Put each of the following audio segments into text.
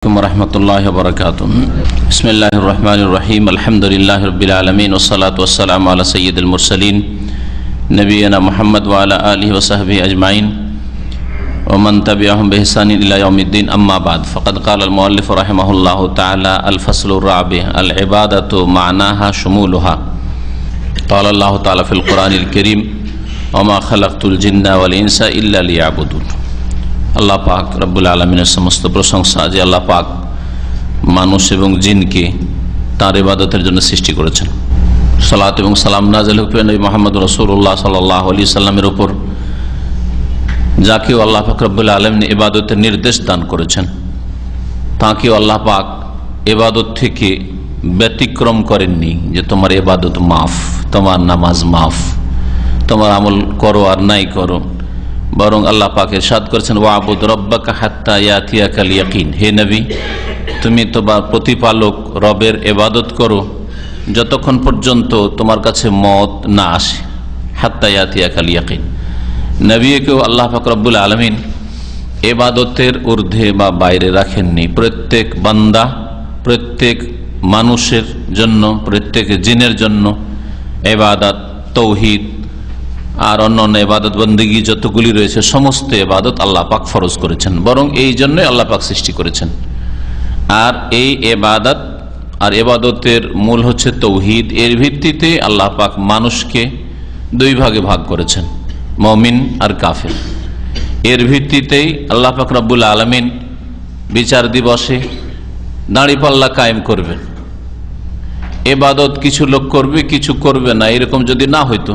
वरहमतुल्लाहि वबरकातुहू बिस्मिल्लाहिर्रहमानिर्रहीम अल्हम्दुलिल्लाहि रब्बिल आलमीन वस्सलातु वस्सलामु अला सय्यिदिल मुरसलीन नबीना मुहम्मद व अला आलिहि व सहबिहि अजमाइन व मन तबिअहुम बिइहसान इला यौमिद्दीन अम्मा बाद फ़क़द क़ाल अल मुअल्लिफ़ रहिमहुल्लाहु तआला अल फ़स्लुर राबि अल इबादतु मानाहा शुमूलुहा क़ाल अल्लाहु तआला फ़िल क़ुरानिल करीम व मा ख़लक़तुल जिन्ना वल इंसा इल्ला लियअबुदून। আল্লাহ পাক রব্বুল আলামিনের সমস্ত প্রশংসা যে আল্লাহ পাক মানুষ এবং জিনকে তার ইবাদতের জন্য সৃষ্টি করেছেন। সালাত এবং সালাম নাযিল হোক নবী মুহাম্মদ রাসূলুল্লাহ সাল্লাল্লাহু আলাইহি সাল্লামের উপর, যাকে আল্লাহ পাক রব্বুল আলামিন ইবাদতের নির্দেশ দান করেছেন, তাকে আল্লাহ পাক ইবাদত থেকে ব্যতিক্রম করেননি যে তোমার ইবাদত মাফ, তোমার নামাজ মাফ, তোমার আমল করো আর নাই করো, বরং আল্লাহ পাক ইরশাদ করেছেন ওয়াবুদ রব্বাকা হাত্তা ইয়াতিয়াকাল ইয়াকিন। হে নবী, তুমি তোমার প্রতিপালক রবের ইবাদত করো যতক্ষণ পর্যন্ত তোমার কাছে মওত না আসে। হাত্তা ইয়াতিয়াকাল ইয়াকিন। নবীকেও আল্লাহ পাক রব্বুল আলামিন ইবাদতের ঊর্ধ্বে বা বাইরে রাখেননি। প্রত্যেক বান্দা, প্রত্যেক মানুষের জন্য, প্রত্যেক জিনের জন্য ইবাদত, তৌহিদ আর অন্যান্য ইবাদত বন্দেগী যতগুলি রয়েছে সমস্ত ইবাদত আল্লাহ পাক ফরজ করেছেন, বরং এই জন্যই আল্লাহ পাক সৃষ্টি করেছেন। আর এই ইবাদত আর ইবাদতের মূল হচ্ছে তৌহিদ। এর ভিত্তিতে আল্লাহ পাক মানুষকে দুই ভাগে ভাগ করেছেন, মুমিন আর কাফের। এর ভিত্তিতেই আল্লাহ পাক রব্বুল আলামিন বিচার দিবসে দাঁড়িপাল্লা কায়েম করবেন। ইবাদত কিছু লোক করবে, কিছু করবে না, এরকম যদি না হইতো,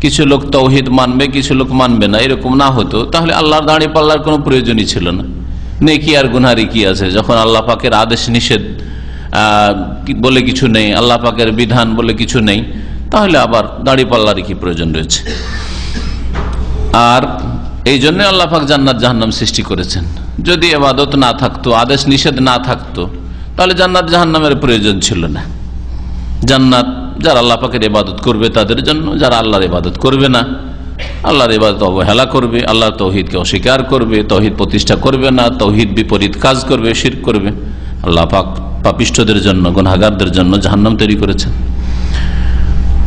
কিছু লোক তৌহিদ মানবে, কিছু লোক মানবে না, এরকম না হতো, তাহলে আল্লাহর দাঁড়িয়ে পাল্লার কোনো প্রয়োজনই ছিল না। নেকি আর গুনারি কি আছে? যখন আল্লাহ পাকের আদেশ নিষেধ বলে কিছু নেই, আল্লাহ পাকের বিধান বলে কিছু নেই, তাহলে আবার দাঁড়িয়ে পাল্লার কি প্রয়োজন রয়েছে? আর এই জন্য আল্লাহ পাক জান্নাত জাহান্নাম সৃষ্টি করেছেন। যদি ইবাদত না থাকতো, আদেশ নিষেধ না থাকতো, তাহলে জান্নাত জাহান্নামের প্রয়োজন ছিল না। জান্নাত যারা আল্লাহ পাকের ইবাদত করবে তাদের জন্য, যারা আল্লাহর ইবাদত করবে না, আল্লাহর ইবাদত অবহেলা করবে, আল্লাহর তৌহিদকে অস্বীকার করবে, তৌহিদ প্রতিষ্ঠা করবে না, তৌহিদ বিপরীত কাজ করবে, শিরক করবে, আল্লাহ পাক পাপিষ্ঠদের জন্য, গুনাহগারদের জন্য জাহান্নাম তৈরি করেছেন।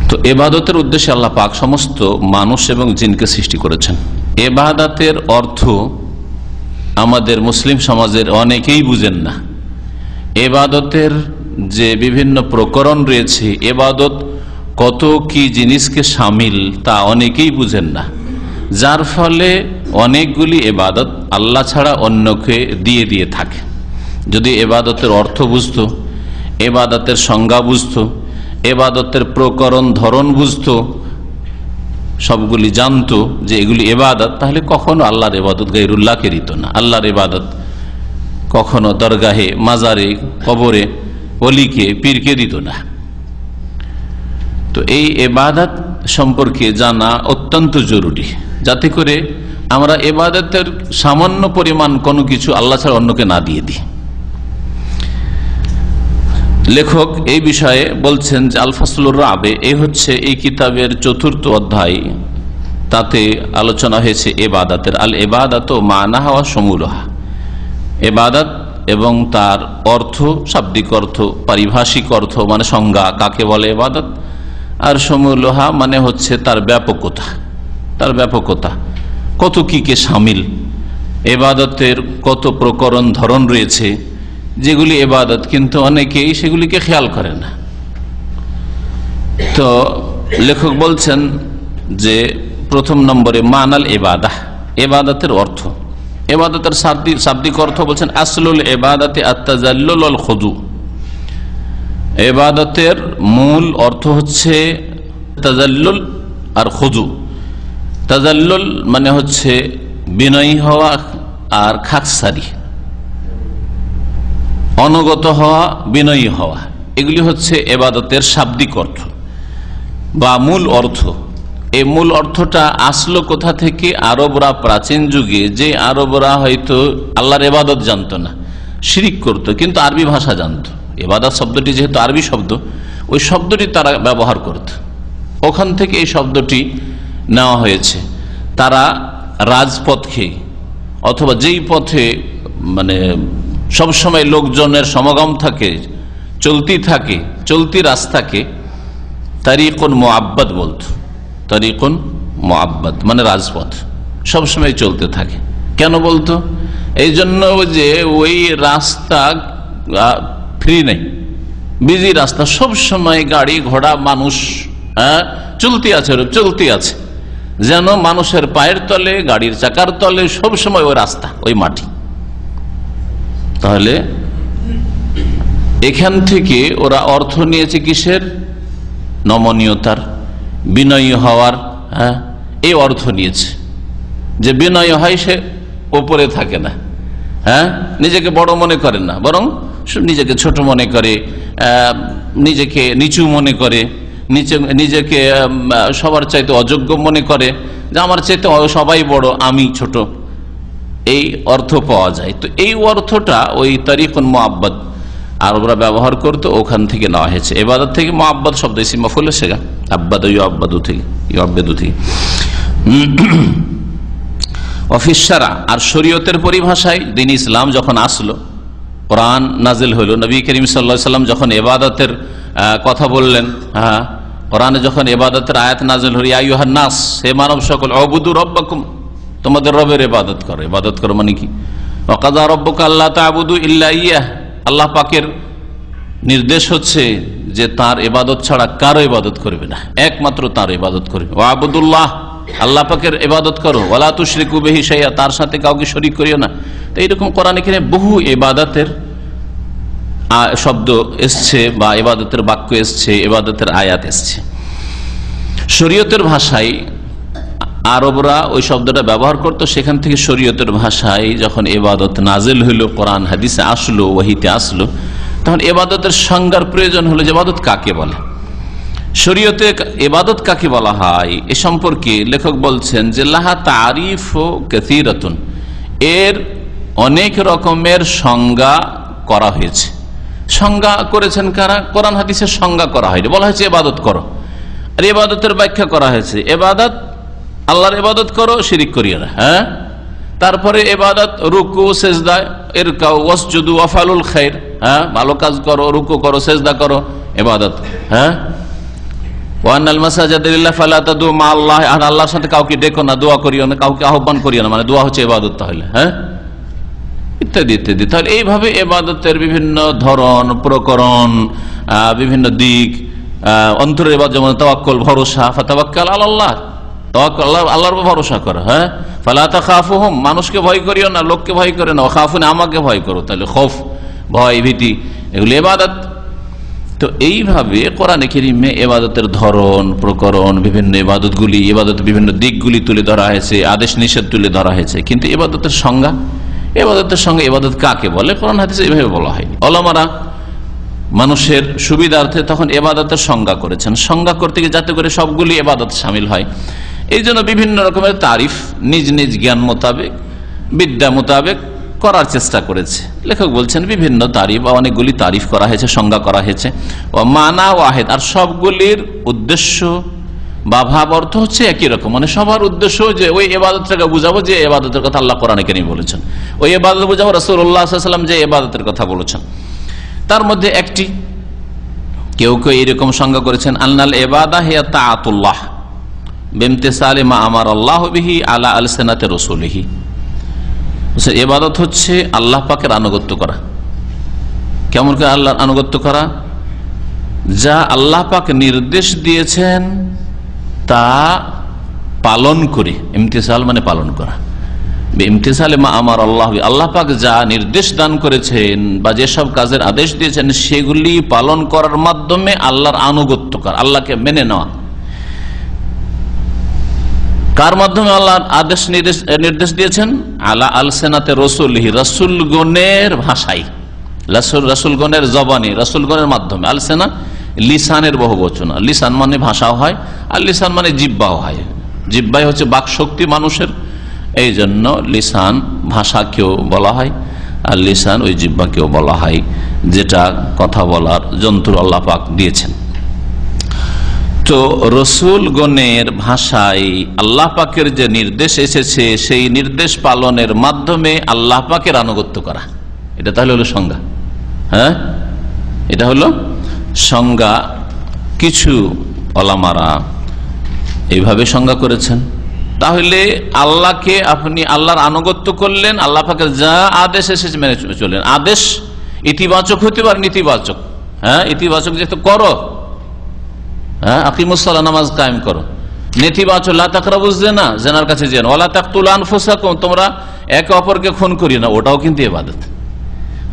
তো ইবাদতের উদ্দেশ্যে আল্লাহ পাক সমস্ত মানুষ এবং জিনকে সৃষ্টি করেছেন। ইবাদতের অর্থ আমাদের মুসলিম সমাজের অনেকেই বুঝেন না। ইবাদতের যে বিভিন্ন প্রকরণ রয়েছে, ইবাদত কত কি জিনিসকে শামিল, তা অনেকেই বুঝেন না, যার ফলে অনেকগুলি ইবাদত আল্লাহ ছাড়া অন্যকে দিয়ে দিয়ে থাকে। যদি ইবাদতের অর্থ বুঝতো, ইবাদতের সংজ্ঞা বুঝতো, ইবাদতের প্রকরণ ধরন বুঝতো, সবগুলি জানতো যে এগুলি ইবাদত, তাহলে কখনো আল্লাহর ইবাদত গায়রুল্লাহকে দিত না। আল্লাহর ইবাদত কখনো দরগাহে, মাজারে, কবরে, অলিকে, পীরকে দিত না। তো এই ইবাদত সম্পর্কে জানা অত্যন্ত জরুরি, যাতে করে আমরা ইবাদতের সামান্য পরিমাণ কোনো কিছু আল্লাহ ছাড়া অন্যকে না দিয়ে দিই। লেখক এই বিষয়ে বলছেন যে আল ফাসলুর রাবে, এই হচ্ছে এই কিতাবের ৪র্থ অধ্যায়, তাতে আলোচনা হয়েছে ইবাদতের। আল ইবাদত মানাহা ওয়া শুমুলুহা, ইবাদত এবং তার অর্থ, শাব্দিক অর্থ, পারিভাষিক অর্থ মানে সংজ্ঞা, কাকে বলে ইবাদত, আর শুমুলুহা মানে হচ্ছে তার ব্যাপকতা, তার ব্যাপকতা, কত কি কে শামিল, ইবাদতের কত প্রকরণ ধরন রয়েছে যেগুলি ইবাদত, কিন্তু অনেকেই সেগুলিকে খেয়াল করে না। তো লেখক বলছেন যে প্রথম নম্বরে মানাল ইবাদাহ, ইবাদতের অর্থ। ইবাদতের শাব্দিক অর্থ বলছেন আসলুল ইবাদাতে আত-তাযাল্লুল ওয়াল খুদু। ইবাদতের মূল অর্থ হচ্ছে তাযাল্লুল আর খুদু। তাযাল্লুল মানে হচ্ছে বিনয়ী হওয়া আর খাকসারি, অনুগত হওয়া, বিনয়ী হওয়া, এগুলি হচ্ছে ইবাদতের শাব্দিক অর্থ বা মূল অর্থ। এই মূল অর্থটা আসলো কোথা থেকে? আরবরা প্রাচীন যুগে, যে আরবরা হয়তো আল্লাহর ইবাদত জানতো না, শিরিক করতো, কিন্তু আরবি ভাষা জানতো। ইবাদত শব্দটি যেহেতু আরবি শব্দ, ওই শব্দটি তারা ব্যবহার করত, ওখান থেকে এই শব্দটি নেওয়া হয়েছে। তারা রাজপথকে অথবা যেই পথে মানে সবসময় লোকজনের সমাগম থাকে, চলতি থাকে, চলতি রাস্তাকে তারিকুন মুআব্বাদ বলতো। তারিকুন মুআব্বাদ মানে রাজপথ, সবসময় চলতে থাকে। কেন বলতো? এই জন্য যে ওই রাস্তা ফ্রি নেই, বিজি রাস্তা, সব সময় গাড়ি ঘোড়া মানুষ চলতি আছে, চলতি আছে, যেন মানুষের পায়ের তলে, গাড়ির চাকার তলে সব সময় ওই রাস্তা, ওই মাটি। তাহলে এখান থেকে ওরা অর্থ নিয়েছে কিসের? নমনীয়তার, বিনয়ী হওয়ার। এই অর্থ নিয়েছে যে বিনয় হয় সে ওপরে থাকে না, নিজেকে বড় মনে করে না, বরং নিজেকে ছোট মনে করে, নিজেকে নিচু মনে করে, নিজেকে সবার চাইতে অযোগ্য মনে করে, যে আমার চাইতে সবাই বড়, আমি ছোট। এই অর্থ পাওয়া যায়। তো এই অর্থটা ওই তারিকুন মুআব্বাদ আরবরা ব্যবহার করতো, ওখান থেকে নেওয়া হয়েছে। ইবাদত থেকে মুআব্বাদ শব্দ ইসম মাফউল সেগা আব্বাদু ইউআব্বাদু থেকে, ইউআব্বাদু থেকে। অফিস শারা, আর শরীয়তের পরিভাষায় দিন ইসলাম যখন আসলো, কোরআন নাজিল হইল, নবী করিম সাল্লাল্লাহু আলাইহি ওয়াসাল্লাম যখন ইবাদতের কথা বললেন, কোরআনে যখন ইবাদতের আয়াত নাজিল হল, ইয়া আইয়ুহান নাস, হে মানব সকল, উবুদু রাব্বাকুম, তোমাদের রবের ইবাদত করো। ইবাদত করো মানে কি? ওয়া কাযা রাব্বুকা আল্লা তা'বুদু ইল্লা ইয়্যাহ, আল্লাহ পাকের নির্দেশ হচ্ছে যে তার ইবাদত ছাড়া কারো ইবাদত করবে না, একমাত্র তার ইবাদত করবে। ওয়া আবুদুল্লাহ, আল্লাহ পাকের ইবাদত করো, ওয়ালা তুশরিকু বিহি শাইআ, তার সাথে কাউকে শরীক করিও না। তো এইরকম কোরআনে এখানে বহু ইবাদতের শব্দ এসছে, বা ইবাদতের বাক্য এসছে, ইবাদতের আয়াত এসছে। শরীয়তের ভাষায় আরবরা ওই শব্দটা ব্যবহার করতো, সেখান থেকে শরীয়তের ভাষায় যখন ইবাদত নাজিল হইল, কোরআন হাদিসে আসলো, ওহীতে আসলো, তখন ইবাদতের সংজ্ঞার প্রয়োজন হলো যে ইবাদত কাকে বলে, শরীয়তে ইবাদত কাকে বলা হয়। এ সম্পর্কে লেখক বলছেন যে লাহা তারিফ কাসীরাতুন, এর অনেক রকমের সংজ্ঞা করা হয়েছে। সংজ্ঞা করেছেন কারা? কোরআন হাদিসের সংজ্ঞা করা হয়নি, বলা হয়েছে ইবাদত করো। আর ইবাদতের ব্যাখ্যা করা হয়েছে, ইবাদত আল্লাহর ইবাদত করো, শিরিক করিও না। তারপরে ইবাদত রুকু সেজদা, ইরকাউ ওয়াসজুদু ওয়াফআলুল খায়র, ভালো কাজ করো, রুকু করো, সেজদা করো, ইবাদত। ওয়ান্নাল মাসাজিদা লিল্লাহি ফালা তাদউ মা আল্লাহ, আর আল্লাহর সাথে কাউকে ডেকো না, দোয়া করিও না, কাউকে আহ্বান করিও না, মানে দোয়া হচ্ছে ইবাদত। তাহলে ইত্যাদি ইত্যাদি। তাহলে এইভাবে ইবাদতের বিভিন্ন ধরন, প্রকরণ, বিভিন্ন দিক, অন্তরের ইবাদত, যেমন তাওয়াক্কুল, ভরসা, ফাতাওয়াক্কাল আলাল্লাহ, তাওয়াক্কুল আল্লাহর উপর ভরসা করো। ফালা তাখাফুহুম, মানুষকে ভয় করিও না, লোককে ভয় করে না, খাফুনি, আমাকে ভয় করো। তাহলে খৌফ, ভয়, ভীতি, এগুলো ইবাদত। তো এইভাবে কোরআনে কারীমে ইবাদতের ধরন, প্রকরণ, বিভিন্ন ইবাদতগুলি, ইবাদতের বিভিন্ন দিকগুলি তুলে ধরা হয়েছে, আদেশ নিষেধ তুলে ধরা হয়েছে। কিন্তু ইবাদতের সংজ্ঞা, ইবাদতের সঙ্গে ইবাদত কাকে বলে, কোরআন হাদিসে এইভাবে বলা হয়নি। ওলামারা মানুষের সুবিধার্থে তখন ইবাদতের সংজ্ঞা করেছেন। সংজ্ঞা করতে গিয়ে যাতে করে সবগুলি ইবাদত শামিল হয়, এই জন্য বিভিন্ন রকমের তারিফ নিজ নিজ জ্ঞান মোতাবেক, বিদ্যা মোতাবেক করার চেষ্টা করেছে। লেখক বলছেন বিভিন্ন তারিফ বা অনেকগুলি তারিফ করা হয়েছে, সংজ্ঞা করা হয়েছে। ও মানা ওয়াহিদ, আর সবগুলির উদ্দেশ্য বা ভাব অর্থ হচ্ছে একই রকম, মানে সবার উদ্দেশ্য যে ওই ইবাদতটাকে বুঝাবো যে ইবাদতের কথা আল্লাহ কোরআনে কারীমে বলেছেন, ওই ইবাদত বুঝাবো রাসূলুল্লাহ সাল্লাল্লাহু আলাইহি ওয়াসাল্লাম যে ইবাদতের কথা বলেছেন। তার মধ্যে একটি, কেউ কেউ এরকম সংজ্ঞা করেছেন, আন্নাল ইবাদা হিয়া তাআতুল্লাহ বিমতিসালি মা আমারাল্লাহু বিহি আলা আলসিনাতি রাসূলিহি। ইবাদত হচ্ছে আল্লাহ পাকের আনুগত্য করা। কেমন করে আল্লাহর আনুগত্য করা? যা আল্লাহ পাক নির্দেশ দিয়েছেন তা পালন করে, ইমতিসাল মানে পালন করা, ইমতিসালে মা আমার আল্লাহ, আল্লাহ পাক যা নির্দেশ দান করেছেন বা যেসব কাজের আদেশ দিয়েছেন সেগুলি পালন করার মাধ্যমে আল্লাহর আনুগত্য করা, আল্লাহকে মেনে নেওয়া। কার মাধ্যমে আল্লাহর আদেশ নির্দেশ দিয়েছেন? আলা আলসিনাতে রাসূলিহি, রাসূলগণের ভাষায়, রাসূলগণের জবানে, রাসূলগণের মাধ্যমে। আলসিনা লিসানের বহুবচন, লিসান মানে ভাষাও হয়, আর লিসান মানে জিহ্বাও হয়। জিহ্বাই হচ্ছে বাক শক্তি মানুষের, এই জন্য লিসান ভাষাকেও বলা হয়, আর লিসান ওই জিহ্বাকেও বলা হয়, যেটা কথা বলার যন্ত্র আল্লাহ পাক দিয়েছেন। তো রসুলগণের ভাষায় আল্লাহ পাকের যে নির্দেশ এসেছে সেই নির্দেশ পালনের মাধ্যমে আল্লাহ পাকের আনুগত্য করা, এটা তাহলে হলো সংজ্ঞা। হ্যাঁ, এটা হলো সংজ্ঞা। কিছু ওলামারা এইভাবে সংজ্ঞা করেছেন। তাহলে আল্লাহকে আপনি আল্লাহর আনুগত্য করলেন, আল্লাহ পাকের যা আদেশ এসেছে মেনে চললেন। আদেশ ইতিবাচক হতে পারে, নেতিবাচক। হ্যাঁ, ইতিবাচক যেহেতু করো, হ্যাঁ, আকিমুসসালাহ, নামাজ কায়েম করো। নেতিবাচক লা তাকরাবুজ জিনা, জিনার কাছে যেও না। ওয়ালা তাকতুলু আনফুসাকুম, তোমরা একে অপরকে খুন করিও না, ওটাও কিন্তু ইবাদত।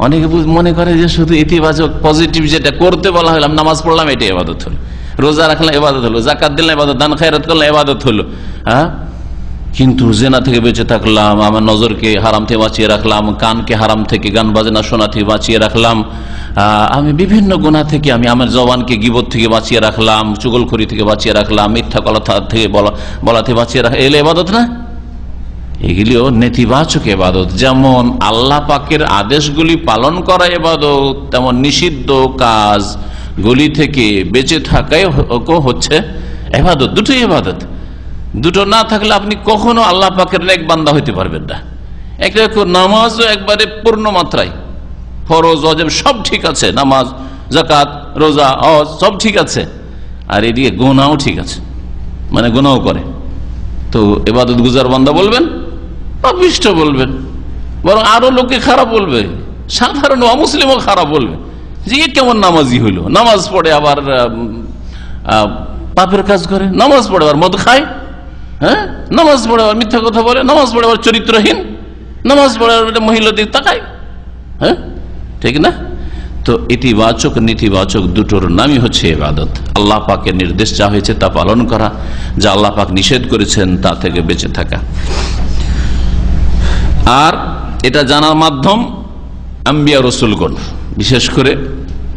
অনেকে মনে করে যে শুধু ইতিবাচক পজিটিভ যেটা করতে বলা হলাম, নামাজ পড়লাম, এটা ইবাদত হলো, রোজা রাখলাম ইবাদত হলো, যাকাত দিলাম ইবাদত, দান খায়রাত করলাম ইবাদত হলো। হ্যাঁ, কিন্তু জিনা থেকে বেঁচে থাকলাম, আমার নজরকে হারাম থেকে বাঁচিয়ে রাখলাম, কানকে হারাম থেকে গান বাজনা শোনা থেকে বাঁচিয়ে রাখলাম, আমি বিভিন্ন গুনাহ থেকে আমি আমার জবানকে গীবত থেকে বাঁচিয়ে রাখলাম, চুগলখড়ি থেকে বাঁচিয়ে রাখলাম, মিথ্যা কথা থেকে বলা থেকে বাঁচিয়ে রাখলাম, এগুলো ইবাদত না? এগুলিও নেতিবাচক ইবাদত। যেমন আল্লাহ পাকের আদেশগুলি পালন করা ইবাদত, তেমন নিষিদ্ধ কাজগুলি থেকে বেঁচে থাকাই হচ্ছে ইবাদত। দুটোই ইবাদত। দুটো না থাকলে আপনি কখনো আল্লাহ পাকের নেক বান্দা হইতে পারবেন না। একটা নামাজও একবারে পূর্ণ মাত্রায়, ফরজ ওয়াজিব সব ঠিক আছে, নামাজ, যাকাত, রোজা, হজ সব ঠিক আছে, আর এদিকে গুনাহও ঠিক আছে, মানে গুনাহ করে, তো ইবাদত গুজার বান্দা বলবেন? অবিষ্ট বলবেন, বরং আরো লোকে খারাপ বলবে, সাধারণ অমুসলিমও খারাপ বলবে যে এ কেমন নামাজি হইল, নামাজ পড়ে আবার পাপের কাজ করে, নামাজ পড়ে আবার মদ খায়, হ্যাঁ, নামাজ পড়ে আবার মিথ্যা কথা বলে, নামাজ পড়ে আবার চরিত্রহীন, নামাজ পড়ে আবার মহিলার দিকে তাকায়। হ্যাঁ, ঠিক না? তো ইতিবাচক নেতিবাচক দুটোর নামই হচ্ছে ইবাদত। আল্লাহ পাকের নির্দেশ যা হয়েছে তা পালন করা, যা আল্লাহ পাক নিষেধ করেছেন তা থেকে বেঁচে থাকা। আর এটা জানার মাধ্যম আম্বিয়া রসুলগণ, বিশেষ করে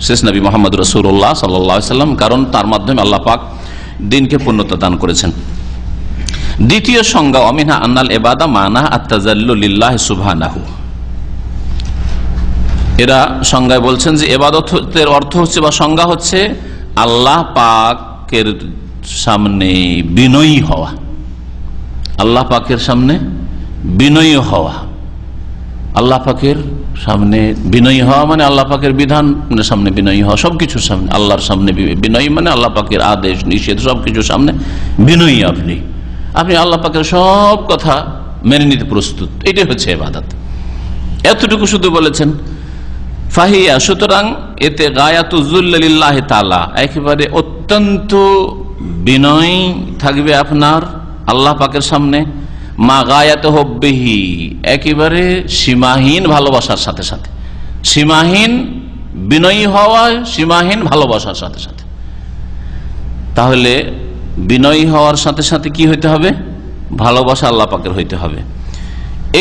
শেষ নবী মুহাম্মদ রাসূলুল্লাহ সাল্লাল্লাহু আলাইহি ওয়াসাল্লাম, কারণ তার মাধ্যমে আল্লাহ পাক দ্বীনকে পূর্ণতা দান করেছেন। দ্বিতীয় সংজ্ঞা, অমিনহা আন্নাল ইবাদা মানা আত-তাযাল্লুল লিল্লাহি সুবহানাহু। এরা সংজ্ঞায় বলছেন যে ইবাদতের অর্থ হচ্ছে বা সংজ্ঞা হচ্ছে আল্লাহ পাকের সামনে বিনয়ী হওয়া। আল্লাহ পাকের সামনে বিনয়ী হওয়া, আল্লাহ পাকের সামনে বিনয়ী হওয়া মানে আল্লাহ পাকের বিধান সামনে বিনয়ী হওয়া, সবকিছুর সামনে আল্লাহর সামনে বিনয়ী মানে আল্লাহ পাকের আদেশ নিষেধ সবকিছুর সামনে বিনয়ী। আপনি আল্লাহ পাকের সব কথা মেনে নিতে প্রস্তুত, এটাই হচ্ছে ইবাদত। এতটুকু শুধু বলেছেন ফাহিয়া, সুতরাং এতে গায়াতু যুল্লি লিল্লাহি তাআলা, একেবারে অত্যন্ত বিনয় থাকবে আপনার আল্লাহ পাকের সামনে, মা গায়াত হব্বিহি, একেবারে সীমাহীন ভালোবাসার সাথে সাথে, সীমাহীন বিনয়ী হওয়া সীমাহীন ভালোবাসার সাথে সাথে। তাহলে বিনয়ী হওয়ার সাথে সাথে কি হইতে হবে? ভালোবাসা আল্লাহ পাকের হইতে হবে।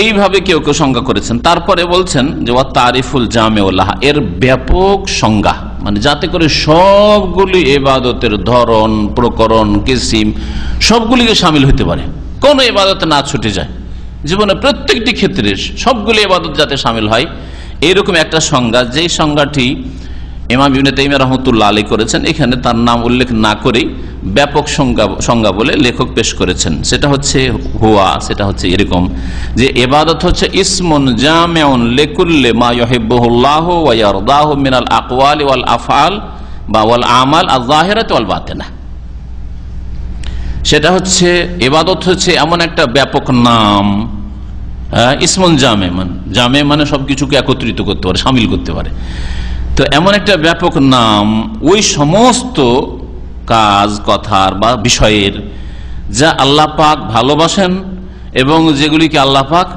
এইভাবে কেউ কেউ সংজ্ঞা করেছেন। তারপরে বলছেন যে ওয়া তারিফুল জামেউল্লাহ, এর ব্যাপক সংজ্ঞা, মানে যাতে করে সবগুলি ইবাদতের ধরন, প্রকরণ, কিসিম সবগুলিকে শামিল হইতে পারে, কোন ইবাদতে না ছুটে যায়, জীবনে প্রত্যেকটি ক্ষেত্রে সবগুলি ইবাদত যাতে শামিল হয়, এইরকম একটা সংজ্ঞা, যেই সংজ্ঞাটি ইমাম ইবনে তাইমিয়া রাহমাতুল্লাহ আলাইহি করেছেন। এখানে তার নাম উল্লেখ না করেই ব্যাপক সংজ্ঞা বলে লেখক পেশ করেছেন। সেটা হচ্ছে হুয়া, সেটা হচ্ছে এরকম যে ইবাদত হচ্ছে ইসমুন জামিউন লিকুল্লি মা ইউহিব্বুহুল্লাহু ওয়া ইয়ারদাহু মিনাল আকওয়ালি ওয়াল আফআল বা ওয়াল আমাল আয-যাহিরাতি ওয়াল বাতিনা। সেটা হচ্ছে ইবাদত হচ্ছে এমন একটা ব্যাপক নাম, ইসমুন জামে মানে সবকিছুকে একত্রিত করতে পারে, শামিল করতে পারে। তো এমন একটা ব্যাপক নাম ওই সমস্ত কাজ, কথার বা বিষয়ের যা আল্লাহ পাক ভালোবাসেন এবং যেগুলিকে আল্লাহ পাক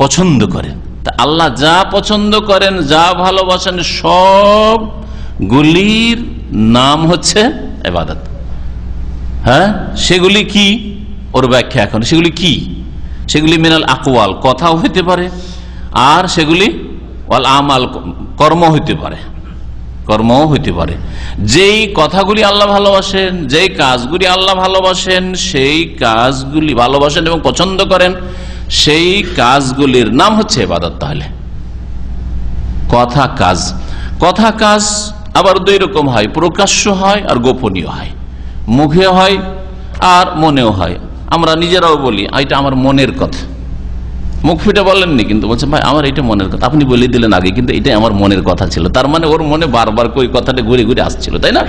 পছন্দ করেন। তা আল্লাহ যা পছন্দ করেন, যা ভালোবাসেন, সবগুলির নাম হচ্ছে ইবাদত। হ্যাঁ, সেগুলি কি? ওর ব্যাখ্যা এখন। সেগুলি কি? সেগুলি মিনাল আকওয়াল, কথাও হইতে পারে, আর সেগুলি ওয়াল আমাল, কর্ম হইতে পারে, কর্মও হইতে পারে। যেই কথাগুলি আল্লাহ ভালোবাসেন, যেই কাজগুলি আল্লাহ ভালোবাসেন, সেই কাজগুলি ভালোবাসেন এবং পছন্দ করেন, সেই কাজগুলির নাম হচ্ছে ইবাদত। তাহলে কথা কাজ আবার দুই রকম হয়, প্রকাশ্য হয় আর গোপনীয় হয়, মুখে হয় আর মনেও হয়। আমরা নিজেরাও বলি এটা আমার মনের কথা, মুখ ফুটে বলেননি, কিন্তু বলছেন ভাই আমার এটা মনের কথা। আপনি বলে দিলেন আগে, কিন্তু এটাই আমার মনের কথা ছিল। তার মানে ওর মনে বারবার ওই কথাটা ঘুরে ঘুরে আসছিল, তাই না?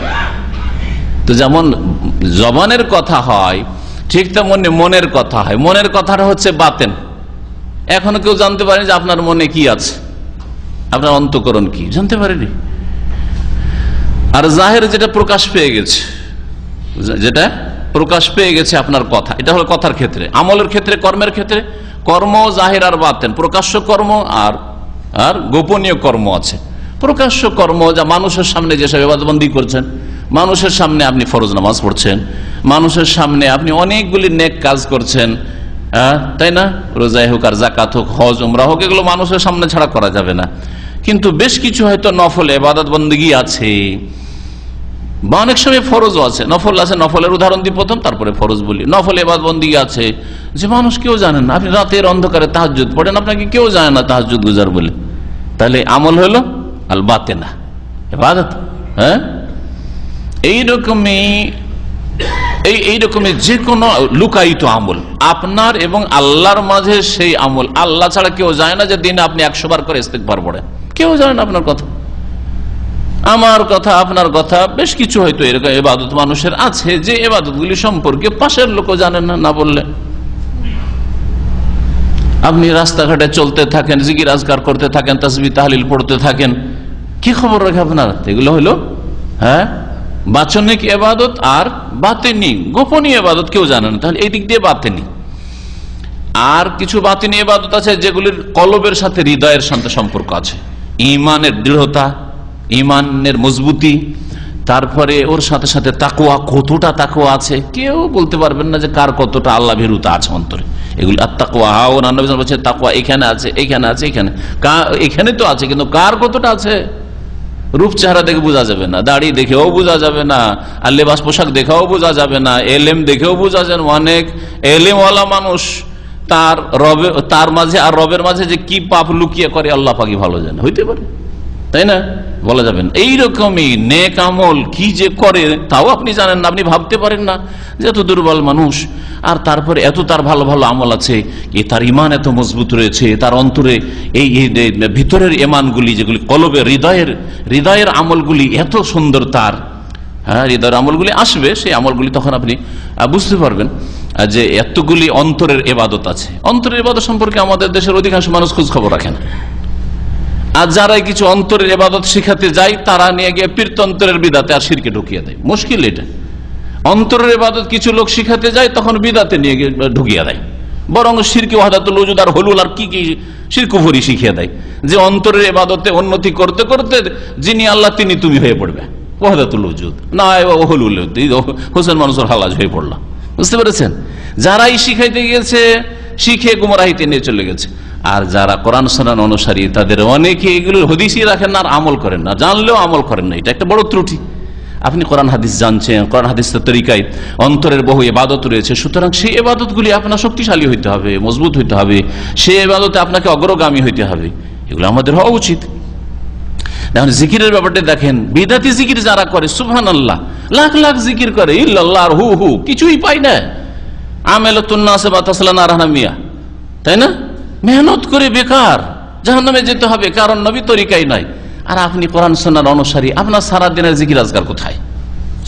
তো যেমন জবানের কথা হয়, ঠিক তেমনি মনের কথা হয়। মনের কথাটা হচ্ছে বাতেন। এখনো কেউ জানতে পারেনি যে আপনার মনে কি আছে, আপনার অন্তঃকরণ কি, জানতে পারেনি। আর জাহের যেটা প্রকাশ পেয়ে গেছে, যেটা প্রকাশ পেয়ে গেছে আপনার কথা, এটা হলো কথার ক্ষেত্রে। আমলের ক্ষেত্রে, কর্মের ক্ষেত্রে, কর্ম জাহির আর বাতেন, প্রকাশ্য কর্ম আর আর গোপনীয় কর্ম আছে। প্রকাশ্য কর্ম যা মানুষের সামনে যেসব ইবাদতবন্দি করছেন, মানুষের সামনে আপনি ফরজ নামাজ পড়ছেন, মানুষের সামনে আপনি অনেকগুলি নেক কাজ করছেন, তাই না? রোজাই হোক আর জাকাত হোক, হজ উমরা হোক, এগুলো মানুষের সামনে ছাড়া করা যাবে না। কিন্তু বেশ কিছু হয়তো নফল ইবাদত বন্দেগী আছে, বা অনেক সময় ফরজও আছে, নফল আছে। নফলের উদাহরণ দিই প্রথম, তারপরে ফরজ বলি। নফল ইবাদত বন্দেগী আছে যে মানুষ কেউ জানেন না। আপনি রাতের অন্ধকারে তাহাজ্জুদ পড়েন, আপনাকে কেউ জানে না তাহাজ্জুদ গুজার বলে, তাহলে আমল হলো আল বাতেনা ইবাদত। হ্যাঁ, এইরকমই যে কোনো লুকায়িত আমল আপনার এবং আল্লাহর মাঝে, সেই আমল আল্লাহ ছাড়া কেউ জানে না। যে দিনে আপনি 100 বার করে ইস্তেগফার পড়েন, কেউ জানে না আপনার কথা, আমার কথা, আপনার কথা। বেশ কিছু হয়তো এরকম ইবাদত মানুষের আছে যে ইবাদতগুলি সম্পর্কে পাশের লোকও জানেন না, না বললে। আপনি রাস্তাঘাটে চলতে থাকেন, জিকির আজকার করতে থাকেন, তাসবিহ তাহলিল পড়তে থাকেন, কি খবর রাখে আপনার? এগুলো হলো বাচনিক ইবাদত আর বাতেনি গোপনীয় ইবাদত, কেউ জানে না। তাহলে এই দিক দিয়ে বাতেনি। আর কিছু বাতেনি ইবাদত আছে যেগুলির কলবের সাথে, হৃদয়ের সাথে সম্পর্ক আছে। ঈমানের দৃঢ়তা, ঈমানের মজবুতি, তারপরে ওর সাথে সাথে তাকওয়া, কতটা তাকওয়া আছে কেউ বলতে পারবেন না যে কার কতটা আল্লাহ ভীরুতা আছে অন্তরে। এগুলি আত্তাকওয়া, নবী বলছে তাকওয়া এখানে আছে, এখানে আছে, এখানে তো আছে, কিন্তু কার কতটা আছে রূপ চেহারা দেখে বোঝা যাবে না, দাড়ি দেখেও বোঝা যাবে না, আর লেবাস পোশাক দেখেও বোঝা যাবে না, এলেম দেখেও বোঝা যাবে। অনেক এলেমওয়ালা মানুষ তার মাঝে আর রবের মাঝে যে কি পাপ লুকিয়ে করে আল্লাহ পাকই ভালো জানে, হইতে পারে, তাই না? বলা যাবে না। এইরকমই নেক আমল কি যে করে তাও আপনি জানেন না, আপনি ভাবতে পারেন না যে এত দুর্বল মানুষ, আর তারপরে এত তার ভালো ভালো আমল আছে, তার ইমান এত মজবুত রয়েছে, তার অন্তরে এই ভিতরের ইমানগুলি, যেগুলি কলবে, হৃদয়ের আমলগুলি এত সুন্দর তার। হৃদয়ের আমলগুলি আসবে, সেই আমলগুলি তখন আপনি বুঝতে পারবেন যে এতগুলি অন্তরের ইবাদত আছে। অন্তরের ইবাদত সম্পর্কে আমাদের দেশের অধিকাংশ মানুষ খোঁজ খবর রাখে না। আর যারাই কিছু অন্তরের ইবাদত শিখাতে যায়, তারা নিয়ে গিয়ে পীরতন্ত্রের বিদাতে আর শিরকে ঢুকিয়ে দেয়। মুশকিল এটা। অন্তরের ইবাদত কিছু লোক শিখাতে যায়, তখন বিদাতে নিয়ে গিয়ে ঢুকিয়ে দেয়। বরং শিরকে ওয়াহদাতুল ওজুদ আর হুলুল আর কি কি শিরকুফরি শিখিয়ে দেয়, যে অন্তরের ইবাদতে উন্নতি করতে করতে যিনি আল্লাহ তিনি তুমি হয়ে পড়বে, ওয়াহদাতুল ওজুদ না হুলুল হোসেন মানুষের হালাজ হয়ে পড়লাম। বুঝতে পেরেছেন? যারাই শিখাইতে গিয়েছে শিখে গুমরাহিতে নিয়ে চলে গেছে। আর যারা কোরআন সুন্নাহ অনুসারী, তাদের অনেকে এগুলো হদিসই রাখেন না আর আমল করেন না, জানলেও আমল করেন না। এটা একটা বড় ত্রুটি। আপনি কোরআন হাদিস জানছেন, কোরআন হাদিসের তরিকায় অন্তরের বহু ইবাদত রয়েছে, সুতরাং সেই ইবাদতগুলি আপনার শক্তিশালী হইতে হবে, মজবুত হইতে হবে, সেই ইবাদতে আপনাকে অগ্রগামী হইতে হবে। এগুলো আমাদের হওয়া উচিত। এখন জিকিরের ব্যাপারটা দেখেন, বিদাতি জিকির যারা করে, সুবহানাল্লাহ, লাখ লাখ জিকির করে, ইল্লাল্লাহ আর হু হু, কিছুই পায় না। আমেলাতুন নাস বা তাসলানা রাহনামিয়া, তাই না? মেহনত করে বেকার, জাহান্নামে যেতে হবে, কারণ নবী তরিকাই নাই। আর আপনি কোরআন সুন্নাহর অনুসারী, আপনার সারাদিনের জিকির আজকার কোথায়?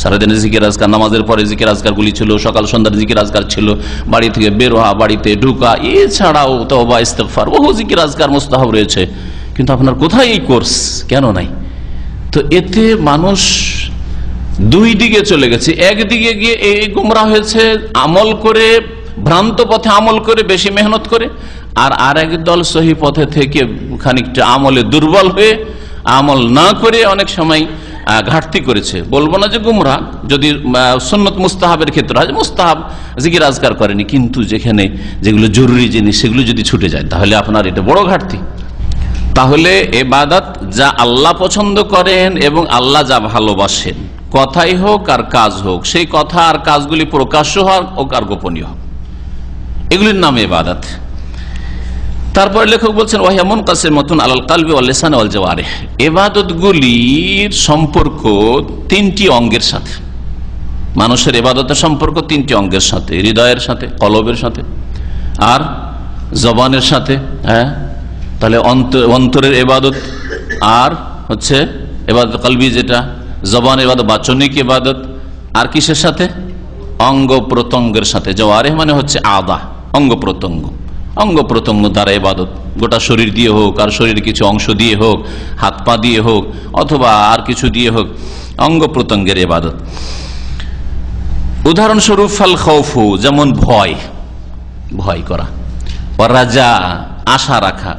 সারাদিনের জিকির আজকার, নামাজের পরে জিকির আজকার গুলি ছিল, সকাল সন্ধ্যার জিকির আজকার ছিল, বাড়ি থেকে বের হওয়া, বাড়িতে ঢুকা, এছাড়াও তওবা ইস্তেগফার, বহু জিকির আজকার মুস্তাহাব রয়েছে। কিন্তু আপনার কোথায় এই কোর্স? কেন নাই? তো এতে মানুষ দুই দিকে চলে গেছে। একদিকে গিয়ে এই গুমরাহ হয়েছে, আমল করে, ভ্রান্ত পথে আমল করে, বেশি মেহনত করে। আর আরেক দল সহি পথে থেকে খানিকটা আমলে দুর্বল হয়ে আমল না করে অনেক সময় ঘাটতি করেছে। বলবো না যে গুমরাহ, যদি সুন্নত মুস্তাহাবের ক্ষেত্রে হয়, মুস্তাহাব জিকির আজকার করেনি, কিন্তু যেখানে যেগুলো জরুরি জিনিস সেগুলো যদি ছুটে যায়, তাহলে আপনার এটা বড় ঘাটতি। তাহলে ইবাদত যা আল্লাহ পছন্দ করেন এবং আল্লাহ যা ভালোবাসেন, কথাই হোক আর কাজ হোক, সেই কথা আর কাজগুলি প্রকাশ্য হোক আর গোপনীয় হোক, এগুলির নাম ইবাদত। তারপরে লেখক বলছেন, ওয়াহিয়া মুনকাসিমাতুন আলাল কলবি ওয়াল লিসান ওয়াল জাওয়ারিহ, ইবাদতগুলির সম্পর্ক তিনটি অঙ্গের সাথে। মানুষের ইবাদতের সম্পর্ক তিনটি অঙ্গের সাথে, হৃদয়ের সাথে, কলবের সাথে আর জবানের সাথে, হ্যাঁ, তাহলে অন্তরের ইবাদত আর হচ্ছে ইবাদত কলবি, যেটা জবানের ইবাদত বাচনিক ইবাদত, আর কিসের সাথে? অঙ্গ প্রত্যঙ্গের সাথে। জওয়ারিহ মানে হচ্ছে আদা, অঙ্গ প্রত্যঙ্গ, অঙ্গ প্রত্যঙ্গ দ্বারা ইবাদত, গোটা শরীর দিয়ে হোক, আর শরীরের কিছু অংশ দিয়ে হোক, হাত পা দিয়ে হোক, অথবা আর কিছু দিয়ে হোক, অঙ্গ প্রত্যঙ্গের ইবাদত। উদাহরণস্বরূপ ফাল খৌফু, যেমন ভয়, ভয় করা, রাজা আশা রাখা,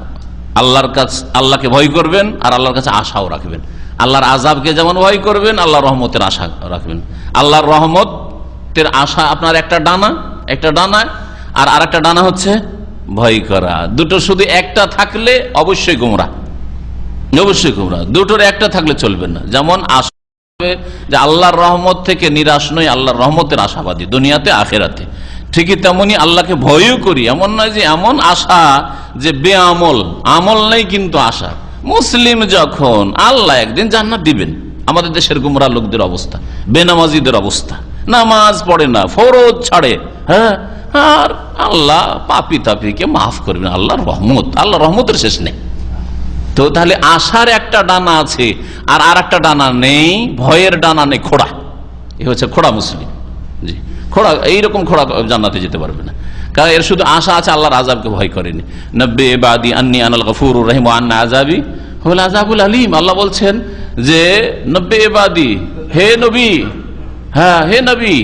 আল্লাহর কাছে, আল্লাহকে ভয় করবেন আর আল্লাহর কাছে আশাও রাখবেন। আল্লাহর আযাবকে যেমন ভয় করবেন, আল্লাহর রহমতের আশা রাখবেন। আল্লাহর রহমতের আশা আপনার একটা ডানা, একটা ডানা, আর আরেকটা ডানা হচ্ছে ভয় করা। দুটো শুধু একটা থাকলে অবশ্যই গোমরা, অবশ্যই গোমরা। দুটোর একটা থাকলে চলবে না। যেমন আশা যে আল্লাহর রহমত থেকে নিরাশ নয়, আল্লাহর রহমতের আশাবাদী দুনিয়াতে আখেরাতে, ঠিকই তেমনি আল্লাহকে ভয়ও করি। এমন নয় যে এমন আশা যে বেআমল, আমল নেই কিন্তু আশা। মুসলিম যখন, আল্লাহ একদিন জান্নাত দিবেন। আমাদের দেশের গুমরা লোকদের অবস্থা, বেনামাজিদের অবস্থা, নামাজ পড়ে না, ফরজ ছাড়ে, হ্যাঁ, আর আল্লাহ পাপি তাপিকে মাফ করবেন, আল্লাহর রহমত, আল্লাহর রহমতের শেষ নেই। তো তাহলে আশার একটা ডানা আছে আর আর একটা ডানা নেই, ভয়ের ডানা নেই, খোড়া। এ হচ্ছে খোড়া মুসলিম। জি, খোড়া, এইরকম খোড়া জান্নাতে যেতে পারবে না, কারণ এর শুধু আশা আছে, আল্লাহর আযাবকে ভয় করেনি। নব্বে ইবাদি আন্নী আনাল গফুরুর রহিম ওয়া আন্না আযাবি হুল আযাবুল আলীম। আল্লাহ বলছেন যে নব্বে ইবাদি, হে নবী, হ্যাঁ হে নবী,